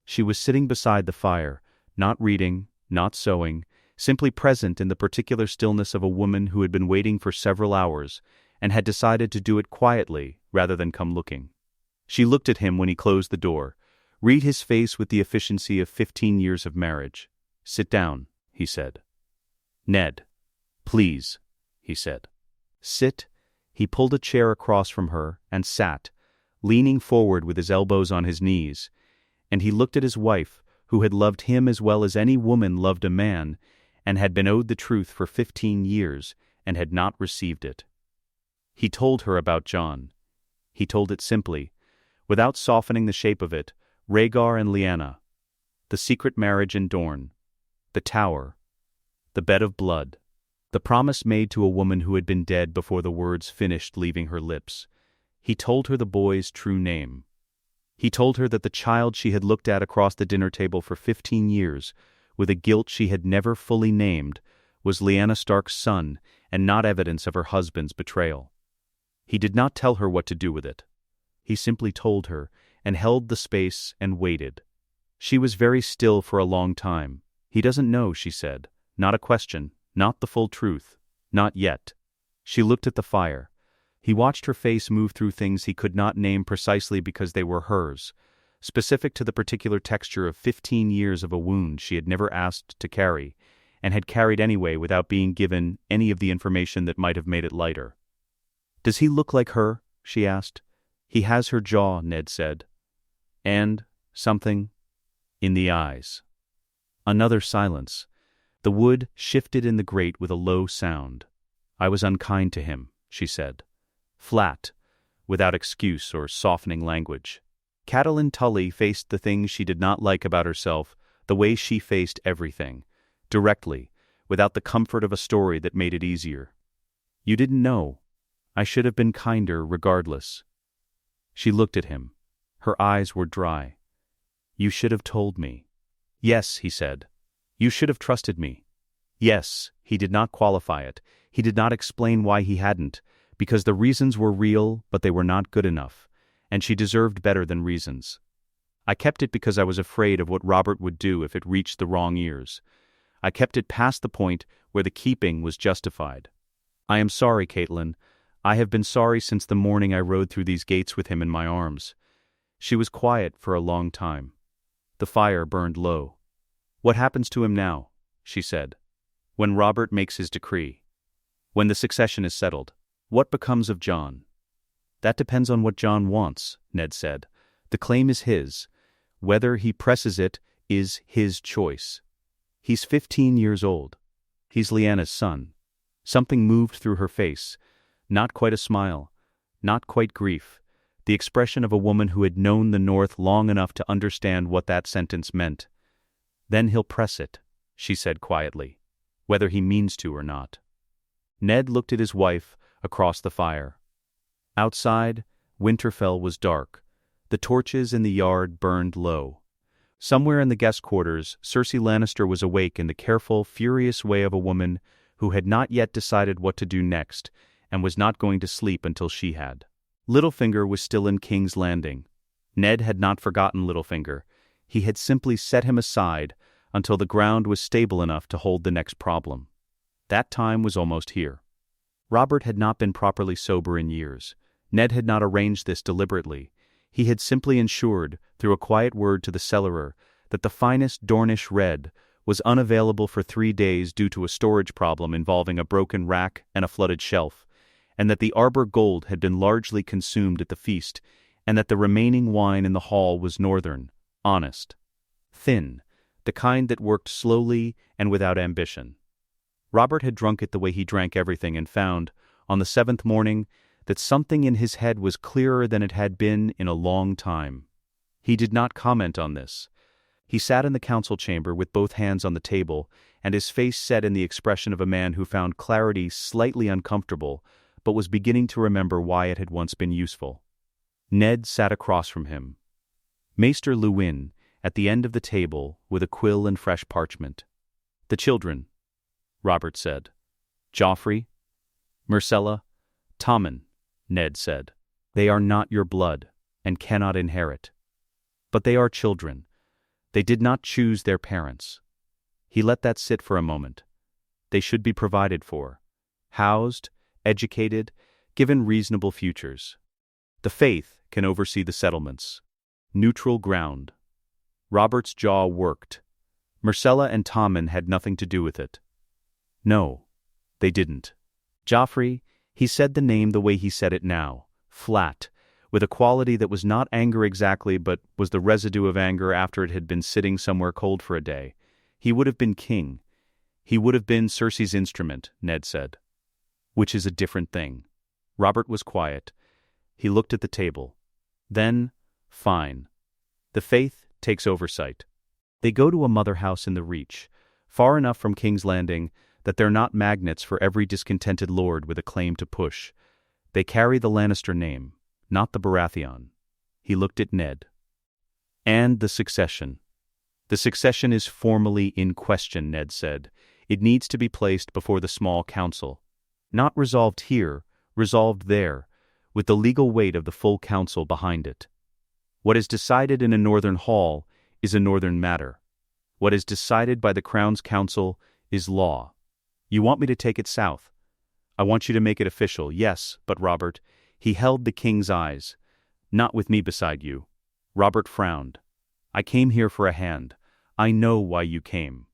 She was sitting beside the fire, not reading, not sewing, simply present in the particular stillness of a woman who had been waiting for several hours and had decided to do it quietly rather than come looking. She looked at him when he closed the door, read his face with the efficiency of 15 years of marriage. "Sit down," he said. "Ned, please," he said. "Sit." He pulled a chair across from her and sat, leaning forward with his elbows on his knees, and he looked at his wife, who had loved him as well as any woman loved a man, and had been owed the truth for 15 years and had not received it. He told her about Jon. He told it simply, without softening the shape of it, Rhaegar and Lyanna, the secret marriage in Dorne, the tower, the bed of blood, the promise made to a woman who had been dead before the words finished leaving her lips. He told her the boy's true name. He told her that the child she had looked at across the dinner table for 15 years, with a guilt she had never fully named, was Lyanna Stark's son and not evidence of her husband's betrayal. He did not tell her what to do with it. He simply told her, and held the space and waited. She was very still for a long time. "He doesn't know," she said. "Not a question, not the full truth, not yet." She looked at the fire. He watched her face move through things he could not name precisely because they were hers, specific to the particular texture of 15 years of a wound she had never asked to carry, and had carried anyway without being given any of the information that might have made it lighter. "Does he look like her?" she asked. "He has her jaw," Ned said. "And something in the eyes." Another silence. The wood shifted in the grate with a low sound. "I was unkind to him," she said. Flat, without excuse or softening language. Catelyn Tully faced the things she did not like about herself the way she faced everything, directly, without the comfort of a story that made it easier. You didn't know. I should have been kinder regardless. She looked at him. Her eyes were dry. You should have told me. Yes, he said. You should have trusted me. Yes, he did not qualify it. He did not explain why he hadn't, because the reasons were real, but they were not good enough, and she deserved better than reasons. I kept it because I was afraid of what Robert would do if it reached the wrong ears. I kept it past the point where the keeping was justified. I am sorry, Catelyn. I have been sorry since the morning I rode through these gates with him in my arms. She was quiet for a long time. The fire burned low. What happens to him now? She said. When Robert makes his decree. When the succession is settled. What becomes of Jon? That depends on what Jon wants, Ned said. The claim is his. Whether he presses it is his choice. He's 15 years old. He's Lyanna's son. Something moved through her face. Not quite a smile. Not quite grief. The expression of a woman who had known the North long enough to understand what that sentence meant. Then he'll press it, she said quietly, whether he means to or not. Ned looked at his wife across the fire. Outside, Winterfell was dark. The torches in the yard burned low. Somewhere in the guest quarters, Cersei Lannister was awake in the careful, furious way of a woman who had not yet decided what to do next and was not going to sleep until she had. Littlefinger was still in King's Landing. Ned had not forgotten Littlefinger. He had simply set him aside until the ground was stable enough to hold the next problem. That time was almost here. Robert had not been properly sober in years. Ned had not arranged this deliberately. He had simply ensured, through a quiet word to the cellarer, that the finest Dornish red was unavailable for 3 days due to a storage problem involving a broken rack and a flooded shelf, and that the Arbor gold had been largely consumed at the feast, and that the remaining wine in the hall was northern, honest, thin, the kind that worked slowly and without ambition. Robert had drunk it the way he drank everything and found, on the 7th morning, that something in his head was clearer than it had been in a long time. He did not comment on this. He sat in the council chamber with both hands on the table, and his face set in the expression of a man who found clarity slightly uncomfortable, but was beginning to remember why it had once been useful. Ned sat across from him. Maester Luwin, at the end of the table, with a quill and fresh parchment. The children, Robert said. Joffrey, Myrcella, Tommen, Ned said. They are not your blood, and cannot inherit. But they are children. They did not choose their parents. He let that sit for a moment. They should be provided for, housed, educated, given reasonable futures. The faith can oversee the settlements. Neutral ground. Robert's jaw worked. Myrcella and Tommen had nothing to do with it. No, they didn't. Joffrey, he said the name the way he said it now, flat, with a quality that was not anger exactly but was the residue of anger after it had been sitting somewhere cold for a day. He would have been king. He would have been Cersei's instrument, Ned said. Which is a different thing. Robert was quiet. He looked at the table. Then, fine. The faith takes oversight. They go to a mother house in the Reach, far enough from King's Landing that they're not magnets for every discontented lord with a claim to push. They carry the Lannister name, not the Baratheon. He looked at Ned. And the succession. The succession is formally in question, Ned said. It needs to be placed before the small council. Not resolved here, resolved there, with the legal weight of the full council behind it. What is decided in a northern hall is a northern matter. What is decided by the Crown's council is law. You want me to take it south? I want you to make it official, yes, but Robert, he held the king's eyes. Not with me beside you. Robert frowned. I came here for a hand. I know why you came.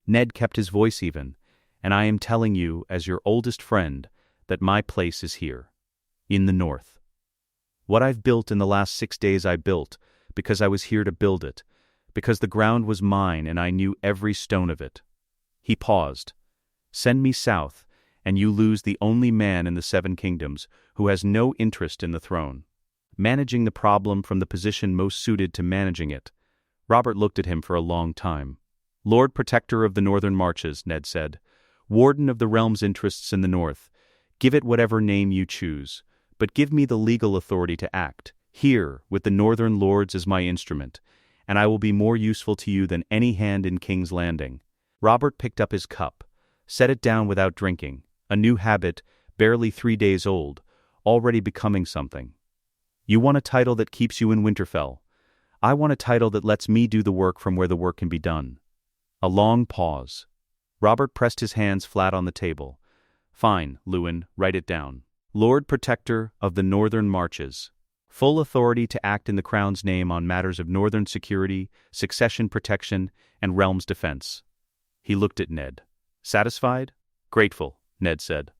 Ned kept his voice even, and I am telling you, as your oldest friend, that my place is here. In the north. What I've built in the last 6 days I built, because I was here to build it, because the ground was mine and I knew every stone of it. He paused. Send me south, and you lose the only man in the 7 kingdoms who has no interest in the throne. Managing the problem from the position most suited to managing it. Robert looked at him for a long time. Lord Protector of the Northern Marches, Ned said. Warden of the realm's interests in the north. Give it whatever name you choose, but give me the legal authority to act, here, with the northern lords as my instrument, and I will be more useful to you than any hand in King's Landing." Robert picked up his cup, set it down without drinking, a new habit, barely 3 days old, already becoming something. "You want a title that keeps you in Winterfell. I want a title that lets me do the work from where the work can be done." A long pause. Robert pressed his hands flat on the table. "Fine, Lewin, write it down. Lord Protector of the Northern Marches. Full authority to act in the Crown's name on matters of northern security, succession protection, and realm's defense." He looked at Ned. "Satisfied?" "Grateful," Ned said.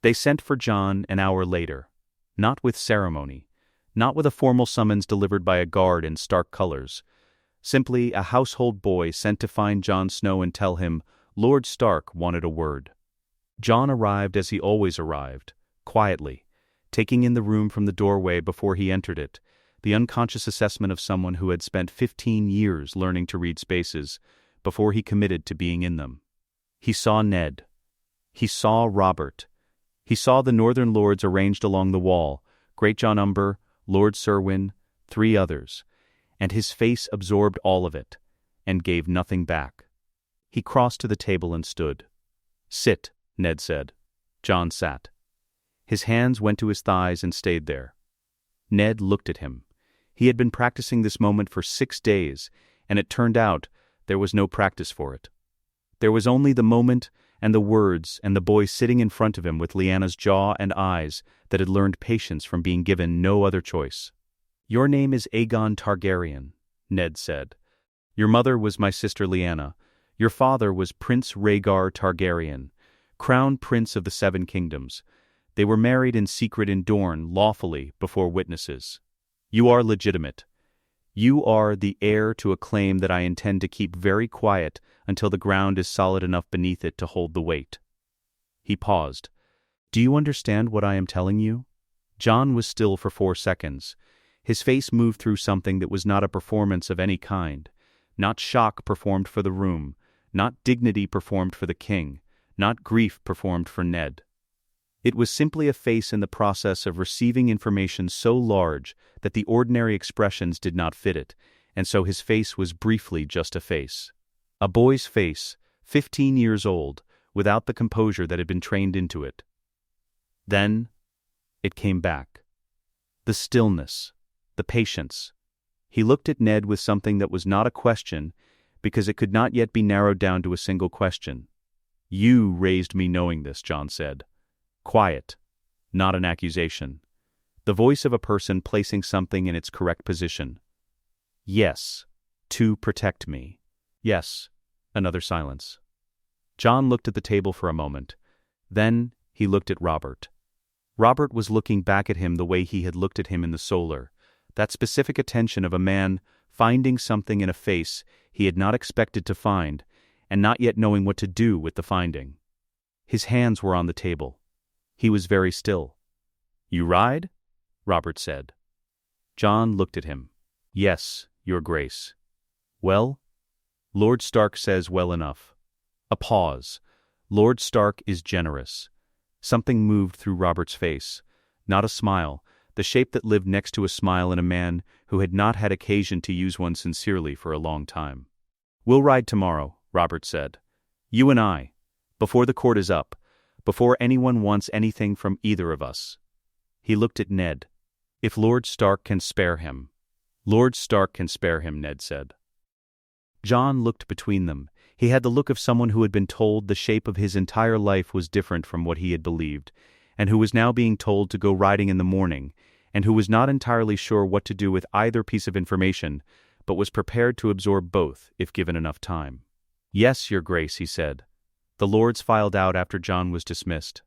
They sent for Jon an hour later. Not with ceremony. Not with a formal summons delivered by a guard in Stark colors. Simply a household boy sent to find Jon Snow and tell him Lord Stark wanted a word. Jon arrived as he always arrived, quietly, taking in the room from the doorway before he entered it, the unconscious assessment of someone who had spent 15 years learning to read spaces before he committed to being in them. He saw Ned. He saw Robert. He saw the northern lords arranged along the wall, Great John Umber, Lord Serwyn, 3 others, and his face absorbed all of it, and gave nothing back. He crossed to the table and stood. "Sit," Ned said. Jon sat. His hands went to his thighs and stayed there. Ned looked at him. He had been practicing this moment for 6 days, and it turned out there was no practice for it. There was only the moment and the words and the boy sitting in front of him with Lyanna's jaw and eyes that had learned patience from being given no other choice. "Your name is Aegon Targaryen," Ned said. "Your mother was my sister Lyanna. Your father was Prince Rhaegar Targaryen, Crown Prince of the 7 Kingdoms. They were married in secret in Dorne, lawfully, before witnesses. You are legitimate. You are the heir to a claim that I intend to keep very quiet until the ground is solid enough beneath it to hold the weight." He paused. "Do you understand what I am telling you?" Jon was still for 4 seconds. His face moved through something that was not a performance of any kind. Not shock performed for the room, not dignity performed for the king, not grief performed for Ned. It was simply a face in the process of receiving information so large that the ordinary expressions did not fit it, and so his face was briefly just a face. A boy's face, 15 years old, without the composure that had been trained into it. Then, it came back. The stillness, the patience. He looked at Ned with something that was not a question, because it could not yet be narrowed down to a single question. "You raised me knowing this," Jon said. Quiet, not an accusation. The voice of a person placing something in its correct position. "Yes, to protect me." "Yes." Another silence. Jon looked at the table for a moment. Then he looked at Robert. Robert was looking back at him the way he had looked at him in the solar, that specific attention of a man finding something in a face he had not expected to find, and not yet knowing what to do with the finding. His hands were on the table. He was very still. "You ride?" Robert said. Jon looked at him. "Yes, Your Grace." "Well?" "Lord Stark says well enough." A pause. "Lord Stark is generous." Something moved through Robert's face. Not a smile, the shape that lived next to a smile in a man who had not had occasion to use one sincerely for a long time. "We'll ride tomorrow," Robert said. "You and I. Before the court is up. Before anyone wants anything from either of us." He looked at Ned. "If Lord Stark can spare him." "Lord Stark can spare him," Ned said. Jon looked between them. He had the look of someone who had been told the shape of his entire life was different from what he had believed, and who was now being told to go riding in the morning, and who was not entirely sure what to do with either piece of information, but was prepared to absorb both if given enough time. "Yes, Your Grace," he said. The lords filed out after Jon was dismissed.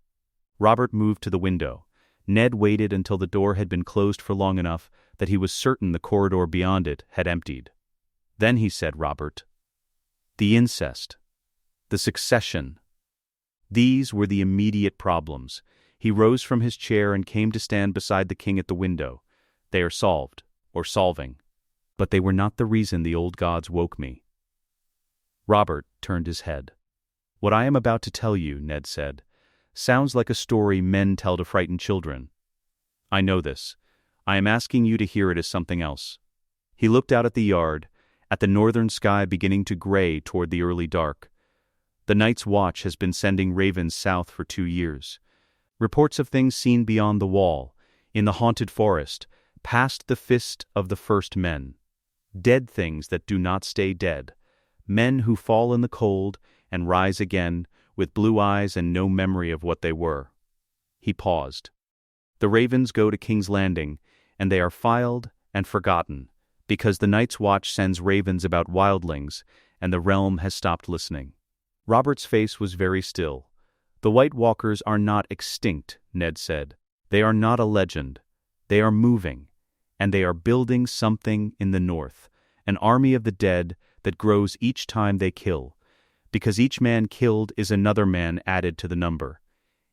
Robert moved to the window. Ned waited until the door had been closed for long enough that he was certain the corridor beyond it had emptied. Then he said, "Robert, the incest, the succession, these were the immediate problems." He rose from his chair and came to stand beside the king at the window. "They are solved, or solving. But they were not the reason the old gods woke me." Robert turned his head. "What I am about to tell you," Ned said, "sounds like a story men tell to frighten children. I know this. I am asking you to hear it as something else." He looked out at the yard, at the northern sky beginning to gray toward the early dark. The Night's Watch has been sending ravens south for 2 years. Reports of things seen beyond the wall, in the haunted forest, past the fist of the first men. Dead things that do not stay dead. Men who fall in the cold and rise again, with blue eyes and no memory of what they were. He paused. The ravens go to King's Landing, and they are filed and forgotten, because the Night's Watch sends ravens about wildlings, and the realm has stopped listening. Robert's face was very still. "The White Walkers are not extinct," Ned said. "They are not a legend. They are moving, and they are building something in the north, an army of the dead that grows each time they kill, because each man killed is another man added to the number.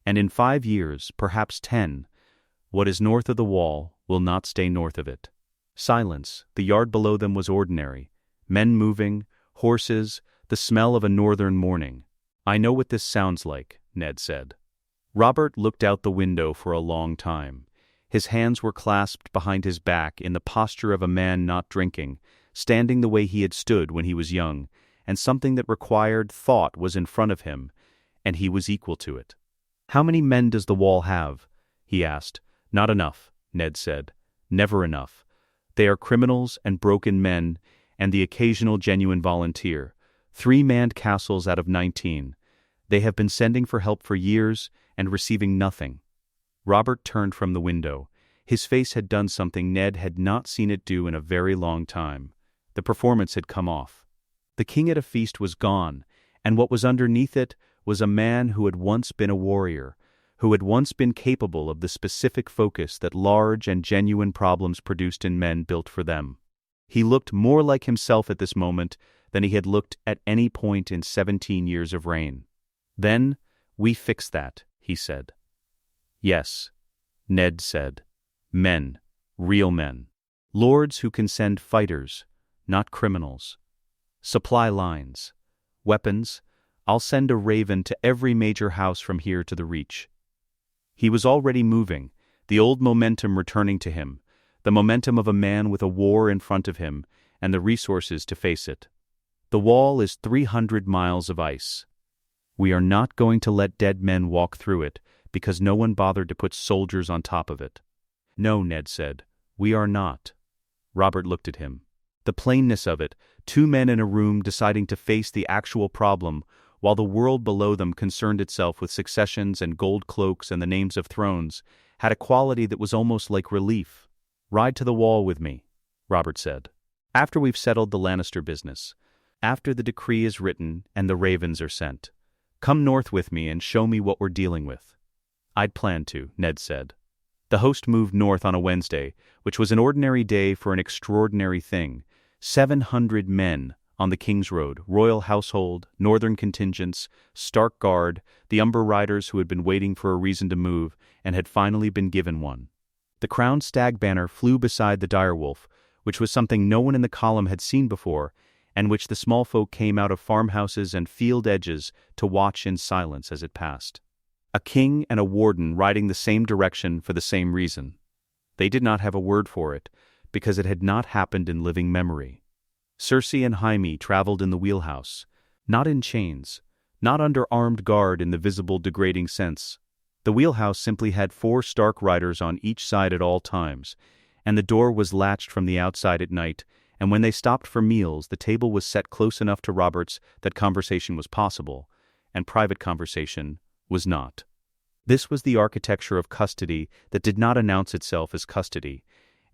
And in 5 years, perhaps 10, what is north of the wall will not stay north of it." Silence. The yard below them was ordinary. Men moving, horses, the smell of a northern morning. "I know what this sounds like," Ned said. Robert looked out the window for a long time. His hands were clasped behind his back in the posture of a man not drinking, standing the way he had stood when he was young, and something that required thought was in front of him, and he was equal to it. "How many men does the wall have?" he asked. "Not enough," Ned said. "Never enough. They are criminals and broken men, and the occasional genuine volunteer. 3 manned castles out of 19. They have been sending for help for years and receiving nothing." Robert turned from the window. His face had done something Ned had not seen it do in a very long time. The performance had come off. The king at a feast was gone, and what was underneath it was a man who had once been a warrior, who had once been capable of the specific focus that large and genuine problems produced in men built for them. He looked more like himself at this moment than he had looked at any point in 17 years of reign. "Then, we fix that," he said. "Yes," Ned said. "Men, real men. Lords who can send fighters, not criminals. Supply lines. Weapons. I'll send a raven to every major house from here to the Reach." He was already moving, the old momentum returning to him, the momentum of a man with a war in front of him and the resources to face it. "The wall is 300 miles of ice. We are not going to let dead men walk through it because no one bothered to put soldiers on top of it." "No," Ned said, "we are not." Robert looked at him. The plainness of it, 2 men in a room deciding to face the actual problem, while the world below them concerned itself with successions and gold cloaks and the names of thrones, had a quality that was almost like relief. "Ride to the wall with me," Robert said. "After we've settled the Lannister business. After the decree is written and the ravens are sent. Come north with me and show me what we're dealing with." "I'd planned to," Ned said. The host moved north on a Wednesday, which was an ordinary day for an extraordinary thing. 700 men on the King's Road, royal household, northern contingents, Stark Guard, the Umber Riders who had been waiting for a reason to move and had finally been given one. The crowned stag banner flew beside the direwolf, which was something no one in the column had seen before, and which the small folk came out of farmhouses and field edges to watch in silence as it passed. A king and a warden riding the same direction for the same reason. They did not have a word for it, because it had not happened in living memory. Cersei and Jaime traveled in the wheelhouse, not in chains, not under armed guard in the visible degrading sense. The wheelhouse simply had 4 Stark riders on each side at all times, and the door was latched from the outside at night, and when they stopped for meals the table was set close enough to Robert's that conversation was possible, and private conversation was not. This was the architecture of custody that did not announce itself as custody,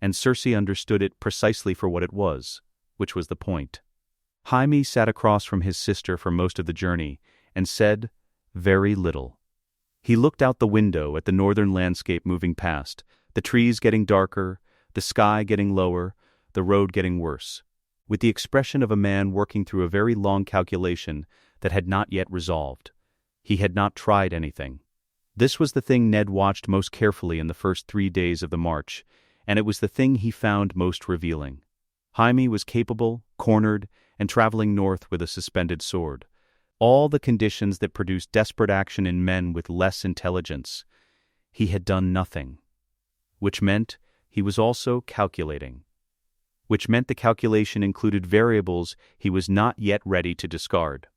and Cersei understood it precisely for what it was, which was the point. Jaime sat across from his sister for most of the journey, and said very little. He looked out the window at the northern landscape moving past, the trees getting darker, the sky getting lower, the road getting worse, with the expression of a man working through a very long calculation that had not yet resolved. He had not tried anything. This was the thing Ned watched most carefully in the first 3 days of the march, and it was the thing he found most revealing. Jaime was capable, cornered, and traveling north with a suspended sword. All the conditions that produce desperate action in men with less intelligence. He had done nothing. Which meant he was also calculating. Which meant the calculation included variables he was not yet ready to discard.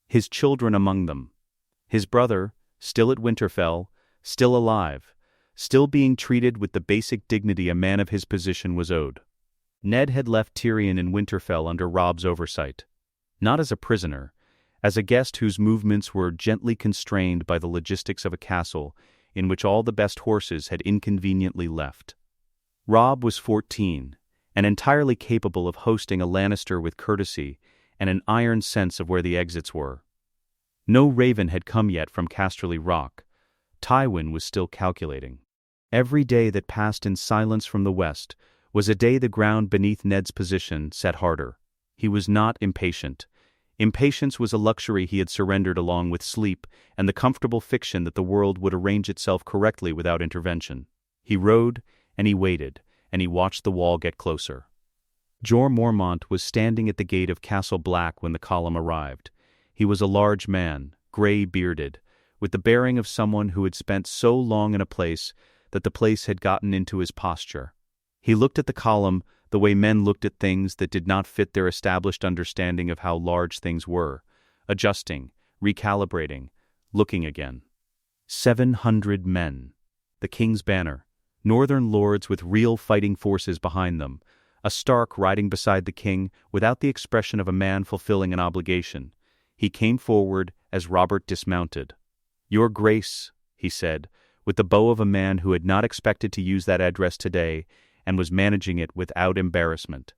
His children among them. His brother, still at Winterfell, still alive, still being treated with the basic dignity a man of his position was owed. Ned had left Tyrion in Winterfell under Robb's oversight. Not as a prisoner, as a guest whose movements were gently constrained by the logistics of a castle in which all the best horses had inconveniently left. Robb was 14, and entirely capable of hosting a Lannister with courtesy and an iron sense of where the exits were. No raven had come yet from Casterly Rock. Tywin was still calculating. Every day that passed in silence from the west was a day the ground beneath Ned's position set harder. He was not impatient. Impatience was a luxury he had surrendered along with sleep and the comfortable fiction that the world would arrange itself correctly without intervention. He rode, and he waited, and he watched the wall get closer. Jorah Mormont was standing at the gate of Castle Black when the column arrived. He was a large man, gray-bearded, with the bearing of someone who had spent so long in a place that the place had gotten into his posture. He looked at the column the way men looked at things that did not fit their established understanding of how large things were, adjusting, recalibrating, looking again. 700 men. The king's banner. Northern lords with real fighting forces behind them. A Stark riding beside the king without the expression of a man fulfilling an obligation. He came forward as Robert dismounted. "Your Grace," he said, with the bow of a man who had not expected to use that address today and was managing it without embarrassment.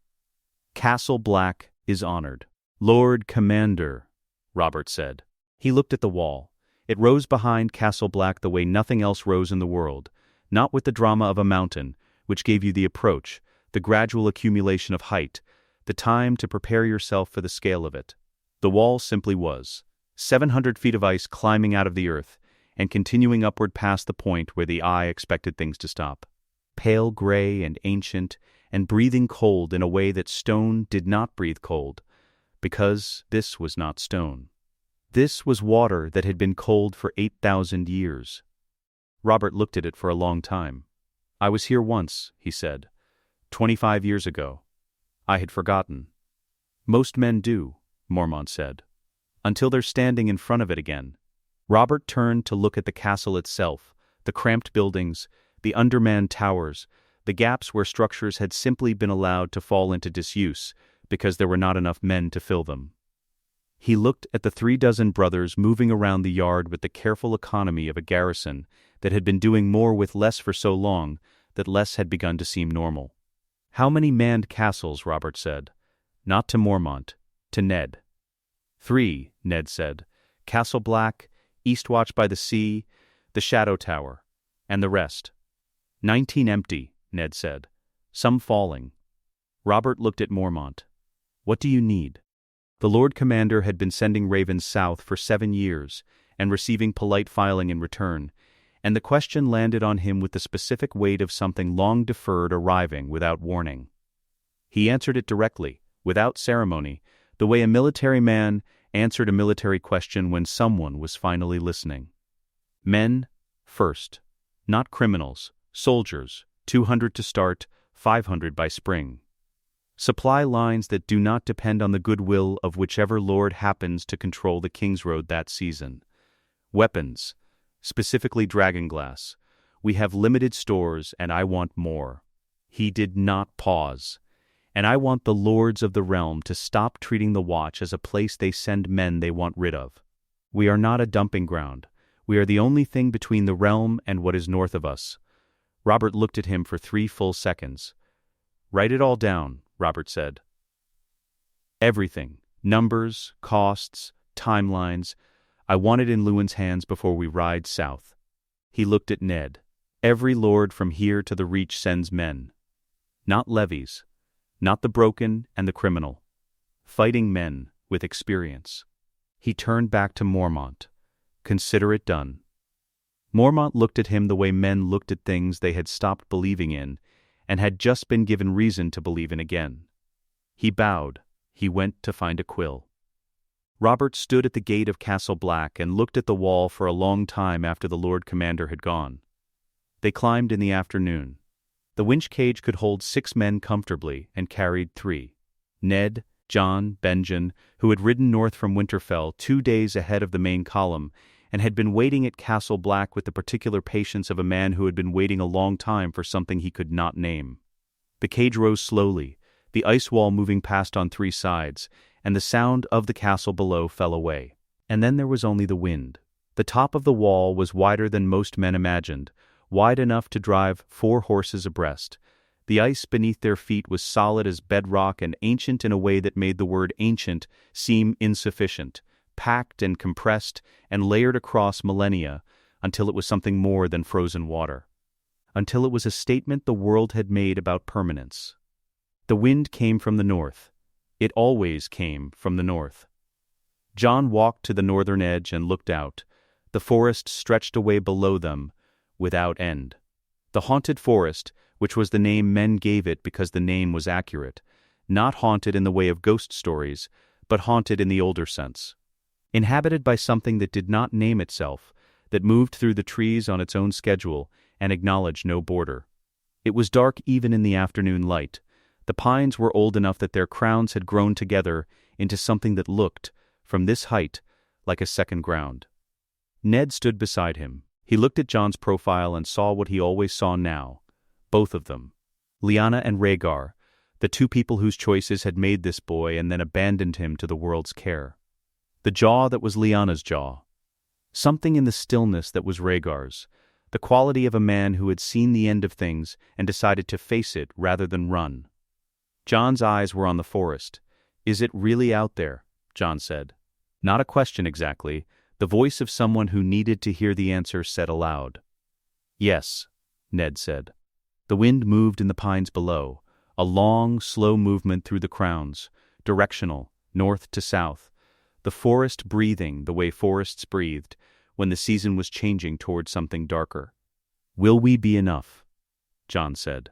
"Castle Black is honored." "Lord Commander," Robert said. He looked at the wall. It rose behind Castle Black the way nothing else rose in the world, not with the drama of a mountain, which gave you the approach, the gradual accumulation of height, the time to prepare yourself for the scale of it. The wall simply was. 700 feet of ice climbing out of the earth, and continuing upward past the point where the eye expected things to stop. Pale gray and ancient, and breathing cold in a way that stone did not breathe cold, because this was not stone. This was water that had been cold for 8,000 years. Robert looked at it for a long time. "I was here once," he said. 25 years ago. I had forgotten." "Most men do," Mormont said, "until they're standing in front of it again." Robert turned to look at the castle itself, the cramped buildings, the undermanned towers, the gaps where structures had simply been allowed to fall into disuse because there were not enough men to fill them. He looked at the 36 brothers moving around the yard with the careful economy of a garrison that had been doing more with less for so long that less had begun to seem normal. "How many manned castles?" Robert said. Not to Mormont, to Ned. 3, Ned said. "Castle Black, Eastwatch by the Sea, the Shadow Tower, and the rest." 19 empty, Ned said. "Some falling." Robert looked at Mormont. "What do you need?" The Lord Commander had been sending ravens south for 7 years and receiving polite filing in return, and the question landed on him with the specific weight of something long deferred arriving without warning. He answered it directly, without ceremony, the way a military man answered a military question when someone was finally listening. "Men, first. Not criminals. Soldiers, 200 to start, 500 by spring. Supply lines that do not depend on the goodwill of whichever lord happens to control the King's Road that season. Weapons, specifically dragonglass. We have limited stores and I want more." He did not pause. "And I want the lords of the realm to stop treating the Watch as a place they send men they want rid of. We are not a dumping ground. We are the only thing between the realm and what is north of us." Robert looked at him for 3 full seconds. "Write it all down," Robert said. "Everything. Numbers, costs, timelines. I want it in Lewin's hands before we ride south." He looked at Ned. "Every lord from here to the Reach sends men. Not levies. Not the broken and the criminal. Fighting men with experience." He turned back to Mormont. "Consider it done." Mormont looked at him the way men looked at things they had stopped believing in and had just been given reason to believe in again. He bowed. He went to find a quill. Robert stood at the gate of Castle Black and looked at the wall for a long time after the Lord Commander had gone. They climbed in the afternoon. The winch cage could hold 6 men comfortably and carried 3. Ned, Jon, Benjen, who had ridden north from Winterfell 2 days ahead of the main column and had been waiting at Castle Black with the particular patience of a man who had been waiting a long time for something he could not name. The cage rose slowly, the ice wall moving past on 3 sides, and the sound of the castle below fell away. And then there was only the wind. The top of the wall was wider than most men imagined, wide enough to drive 4 horses abreast. The ice beneath their feet was solid as bedrock and ancient in a way that made the word ancient seem insufficient, packed and compressed and layered across millennia until it was something more than frozen water. Until it was a statement the world had made about permanence. The wind came from the north. It always came from the north. Jon walked to the northern edge and looked out. The forest stretched away below them, without end. The haunted forest, which was the name men gave it because the name was accurate, not haunted in the way of ghost stories, but haunted in the older sense. Inhabited by something that did not name itself, that moved through the trees on its own schedule and acknowledged no border. It was dark even in the afternoon light. The pines were old enough that their crowns had grown together into something that looked, from this height, like a second ground. Ned stood beside him. He looked at Jon's profile and saw what he always saw now. Both of them. Lyanna and Rhaegar, the 2 people whose choices had made this boy and then abandoned him to the world's care. The jaw that was Lyanna's jaw. Something in the stillness that was Rhaegar's. The quality of a man who had seen the end of things and decided to face it rather than run. Jon's eyes were on the forest. "Is it really out there?" Jon said. Not a question exactly, the voice of someone who needed to hear the answer said aloud. "Yes," Ned said. The wind moved in the pines below, a long, slow movement through the crowns, directional, north to south, the forest breathing the way forests breathed when the season was changing toward something darker. "Will we be enough?" Jon said.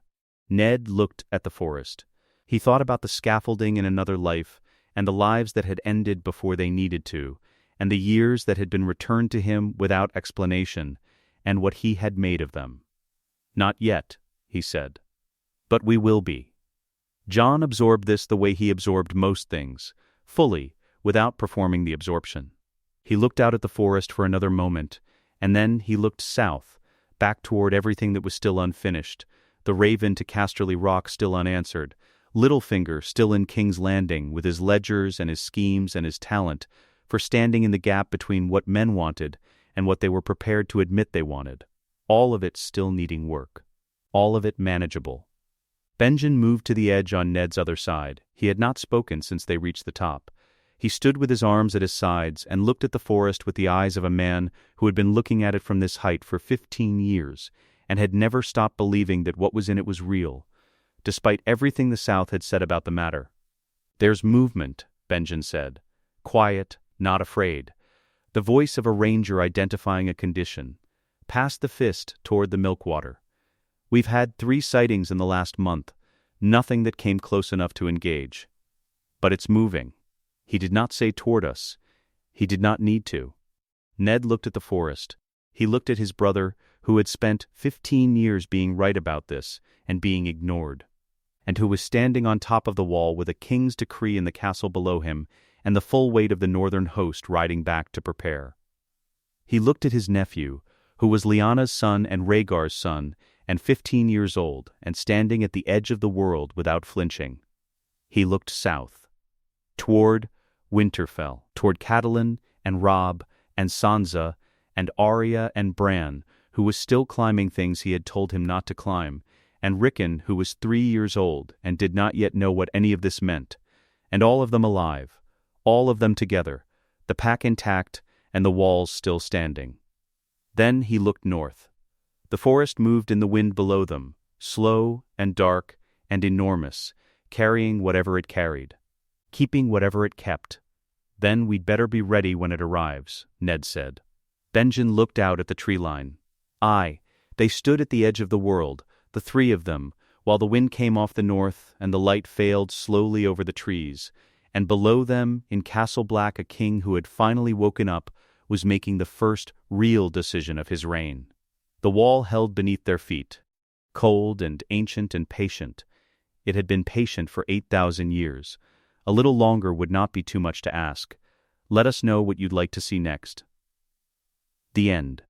Ned looked at the forest. He thought about the scaffolding in another life, and the lives that had ended before they needed to, and the years that had been returned to him without explanation, and what he had made of them. "Not yet," he said. "But we will be." Jon absorbed this the way he absorbed most things, fully, without performing the absorption. He looked out at the forest for another moment, and then he looked south, back toward everything that was still unfinished, the Raven to Casterly Rock still unanswered, Littlefinger still in King's Landing with his ledgers and his schemes and his talent for standing in the gap between what men wanted and what they were prepared to admit they wanted, all of it still needing work, all of it manageable. Benjen moved to the edge on Ned's other side. He had not spoken since they reached the top. He stood with his arms at his sides and looked at the forest with the eyes of a man who had been looking at it from this height for 15 years and had never stopped believing that what was in it was real, despite everything the South had said about the matter. "There's movement," Benjen said. Quiet, not afraid. The voice of a ranger identifying a condition. Past the fist toward the milkwater. "We've had 3 sightings in the last month. Nothing that came close enough to engage. But it's moving." He did not say toward us. He did not need to. Ned looked at the forest. He looked at his brother, who had spent 15 years being right about this and being ignored, and who was standing on top of the wall with a king's decree in the castle below him and the full weight of the northern host riding back to prepare. He looked at his nephew, who was Lyanna's son and Rhaegar's son, and 15 years old, and standing at the edge of the world without flinching. He looked south, toward Winterfell, toward Catelyn and Robb and Sansa and Arya and Bran, who was still climbing things he had told him not to climb, and Rickon, who was 3 years old and did not yet know what any of this meant, and all of them alive, all of them together, the pack intact and the walls still standing. Then he looked north. The forest moved in the wind below them, slow and dark and enormous, carrying whatever it carried, keeping whatever it kept. "Then we'd better be ready when it arrives," Ned said. Benjen looked out at the tree line. Aye, they stood at the edge of the world, the 3 of them, while the wind came off the north and the light failed slowly over the trees, and below them, in Castle Black, a king who had finally woken up was making the first real decision of his reign. The wall held beneath their feet, cold and ancient and patient. It had been patient for 8,000 years. A little longer would not be too much to ask. Let us know what you'd like to see next. The end.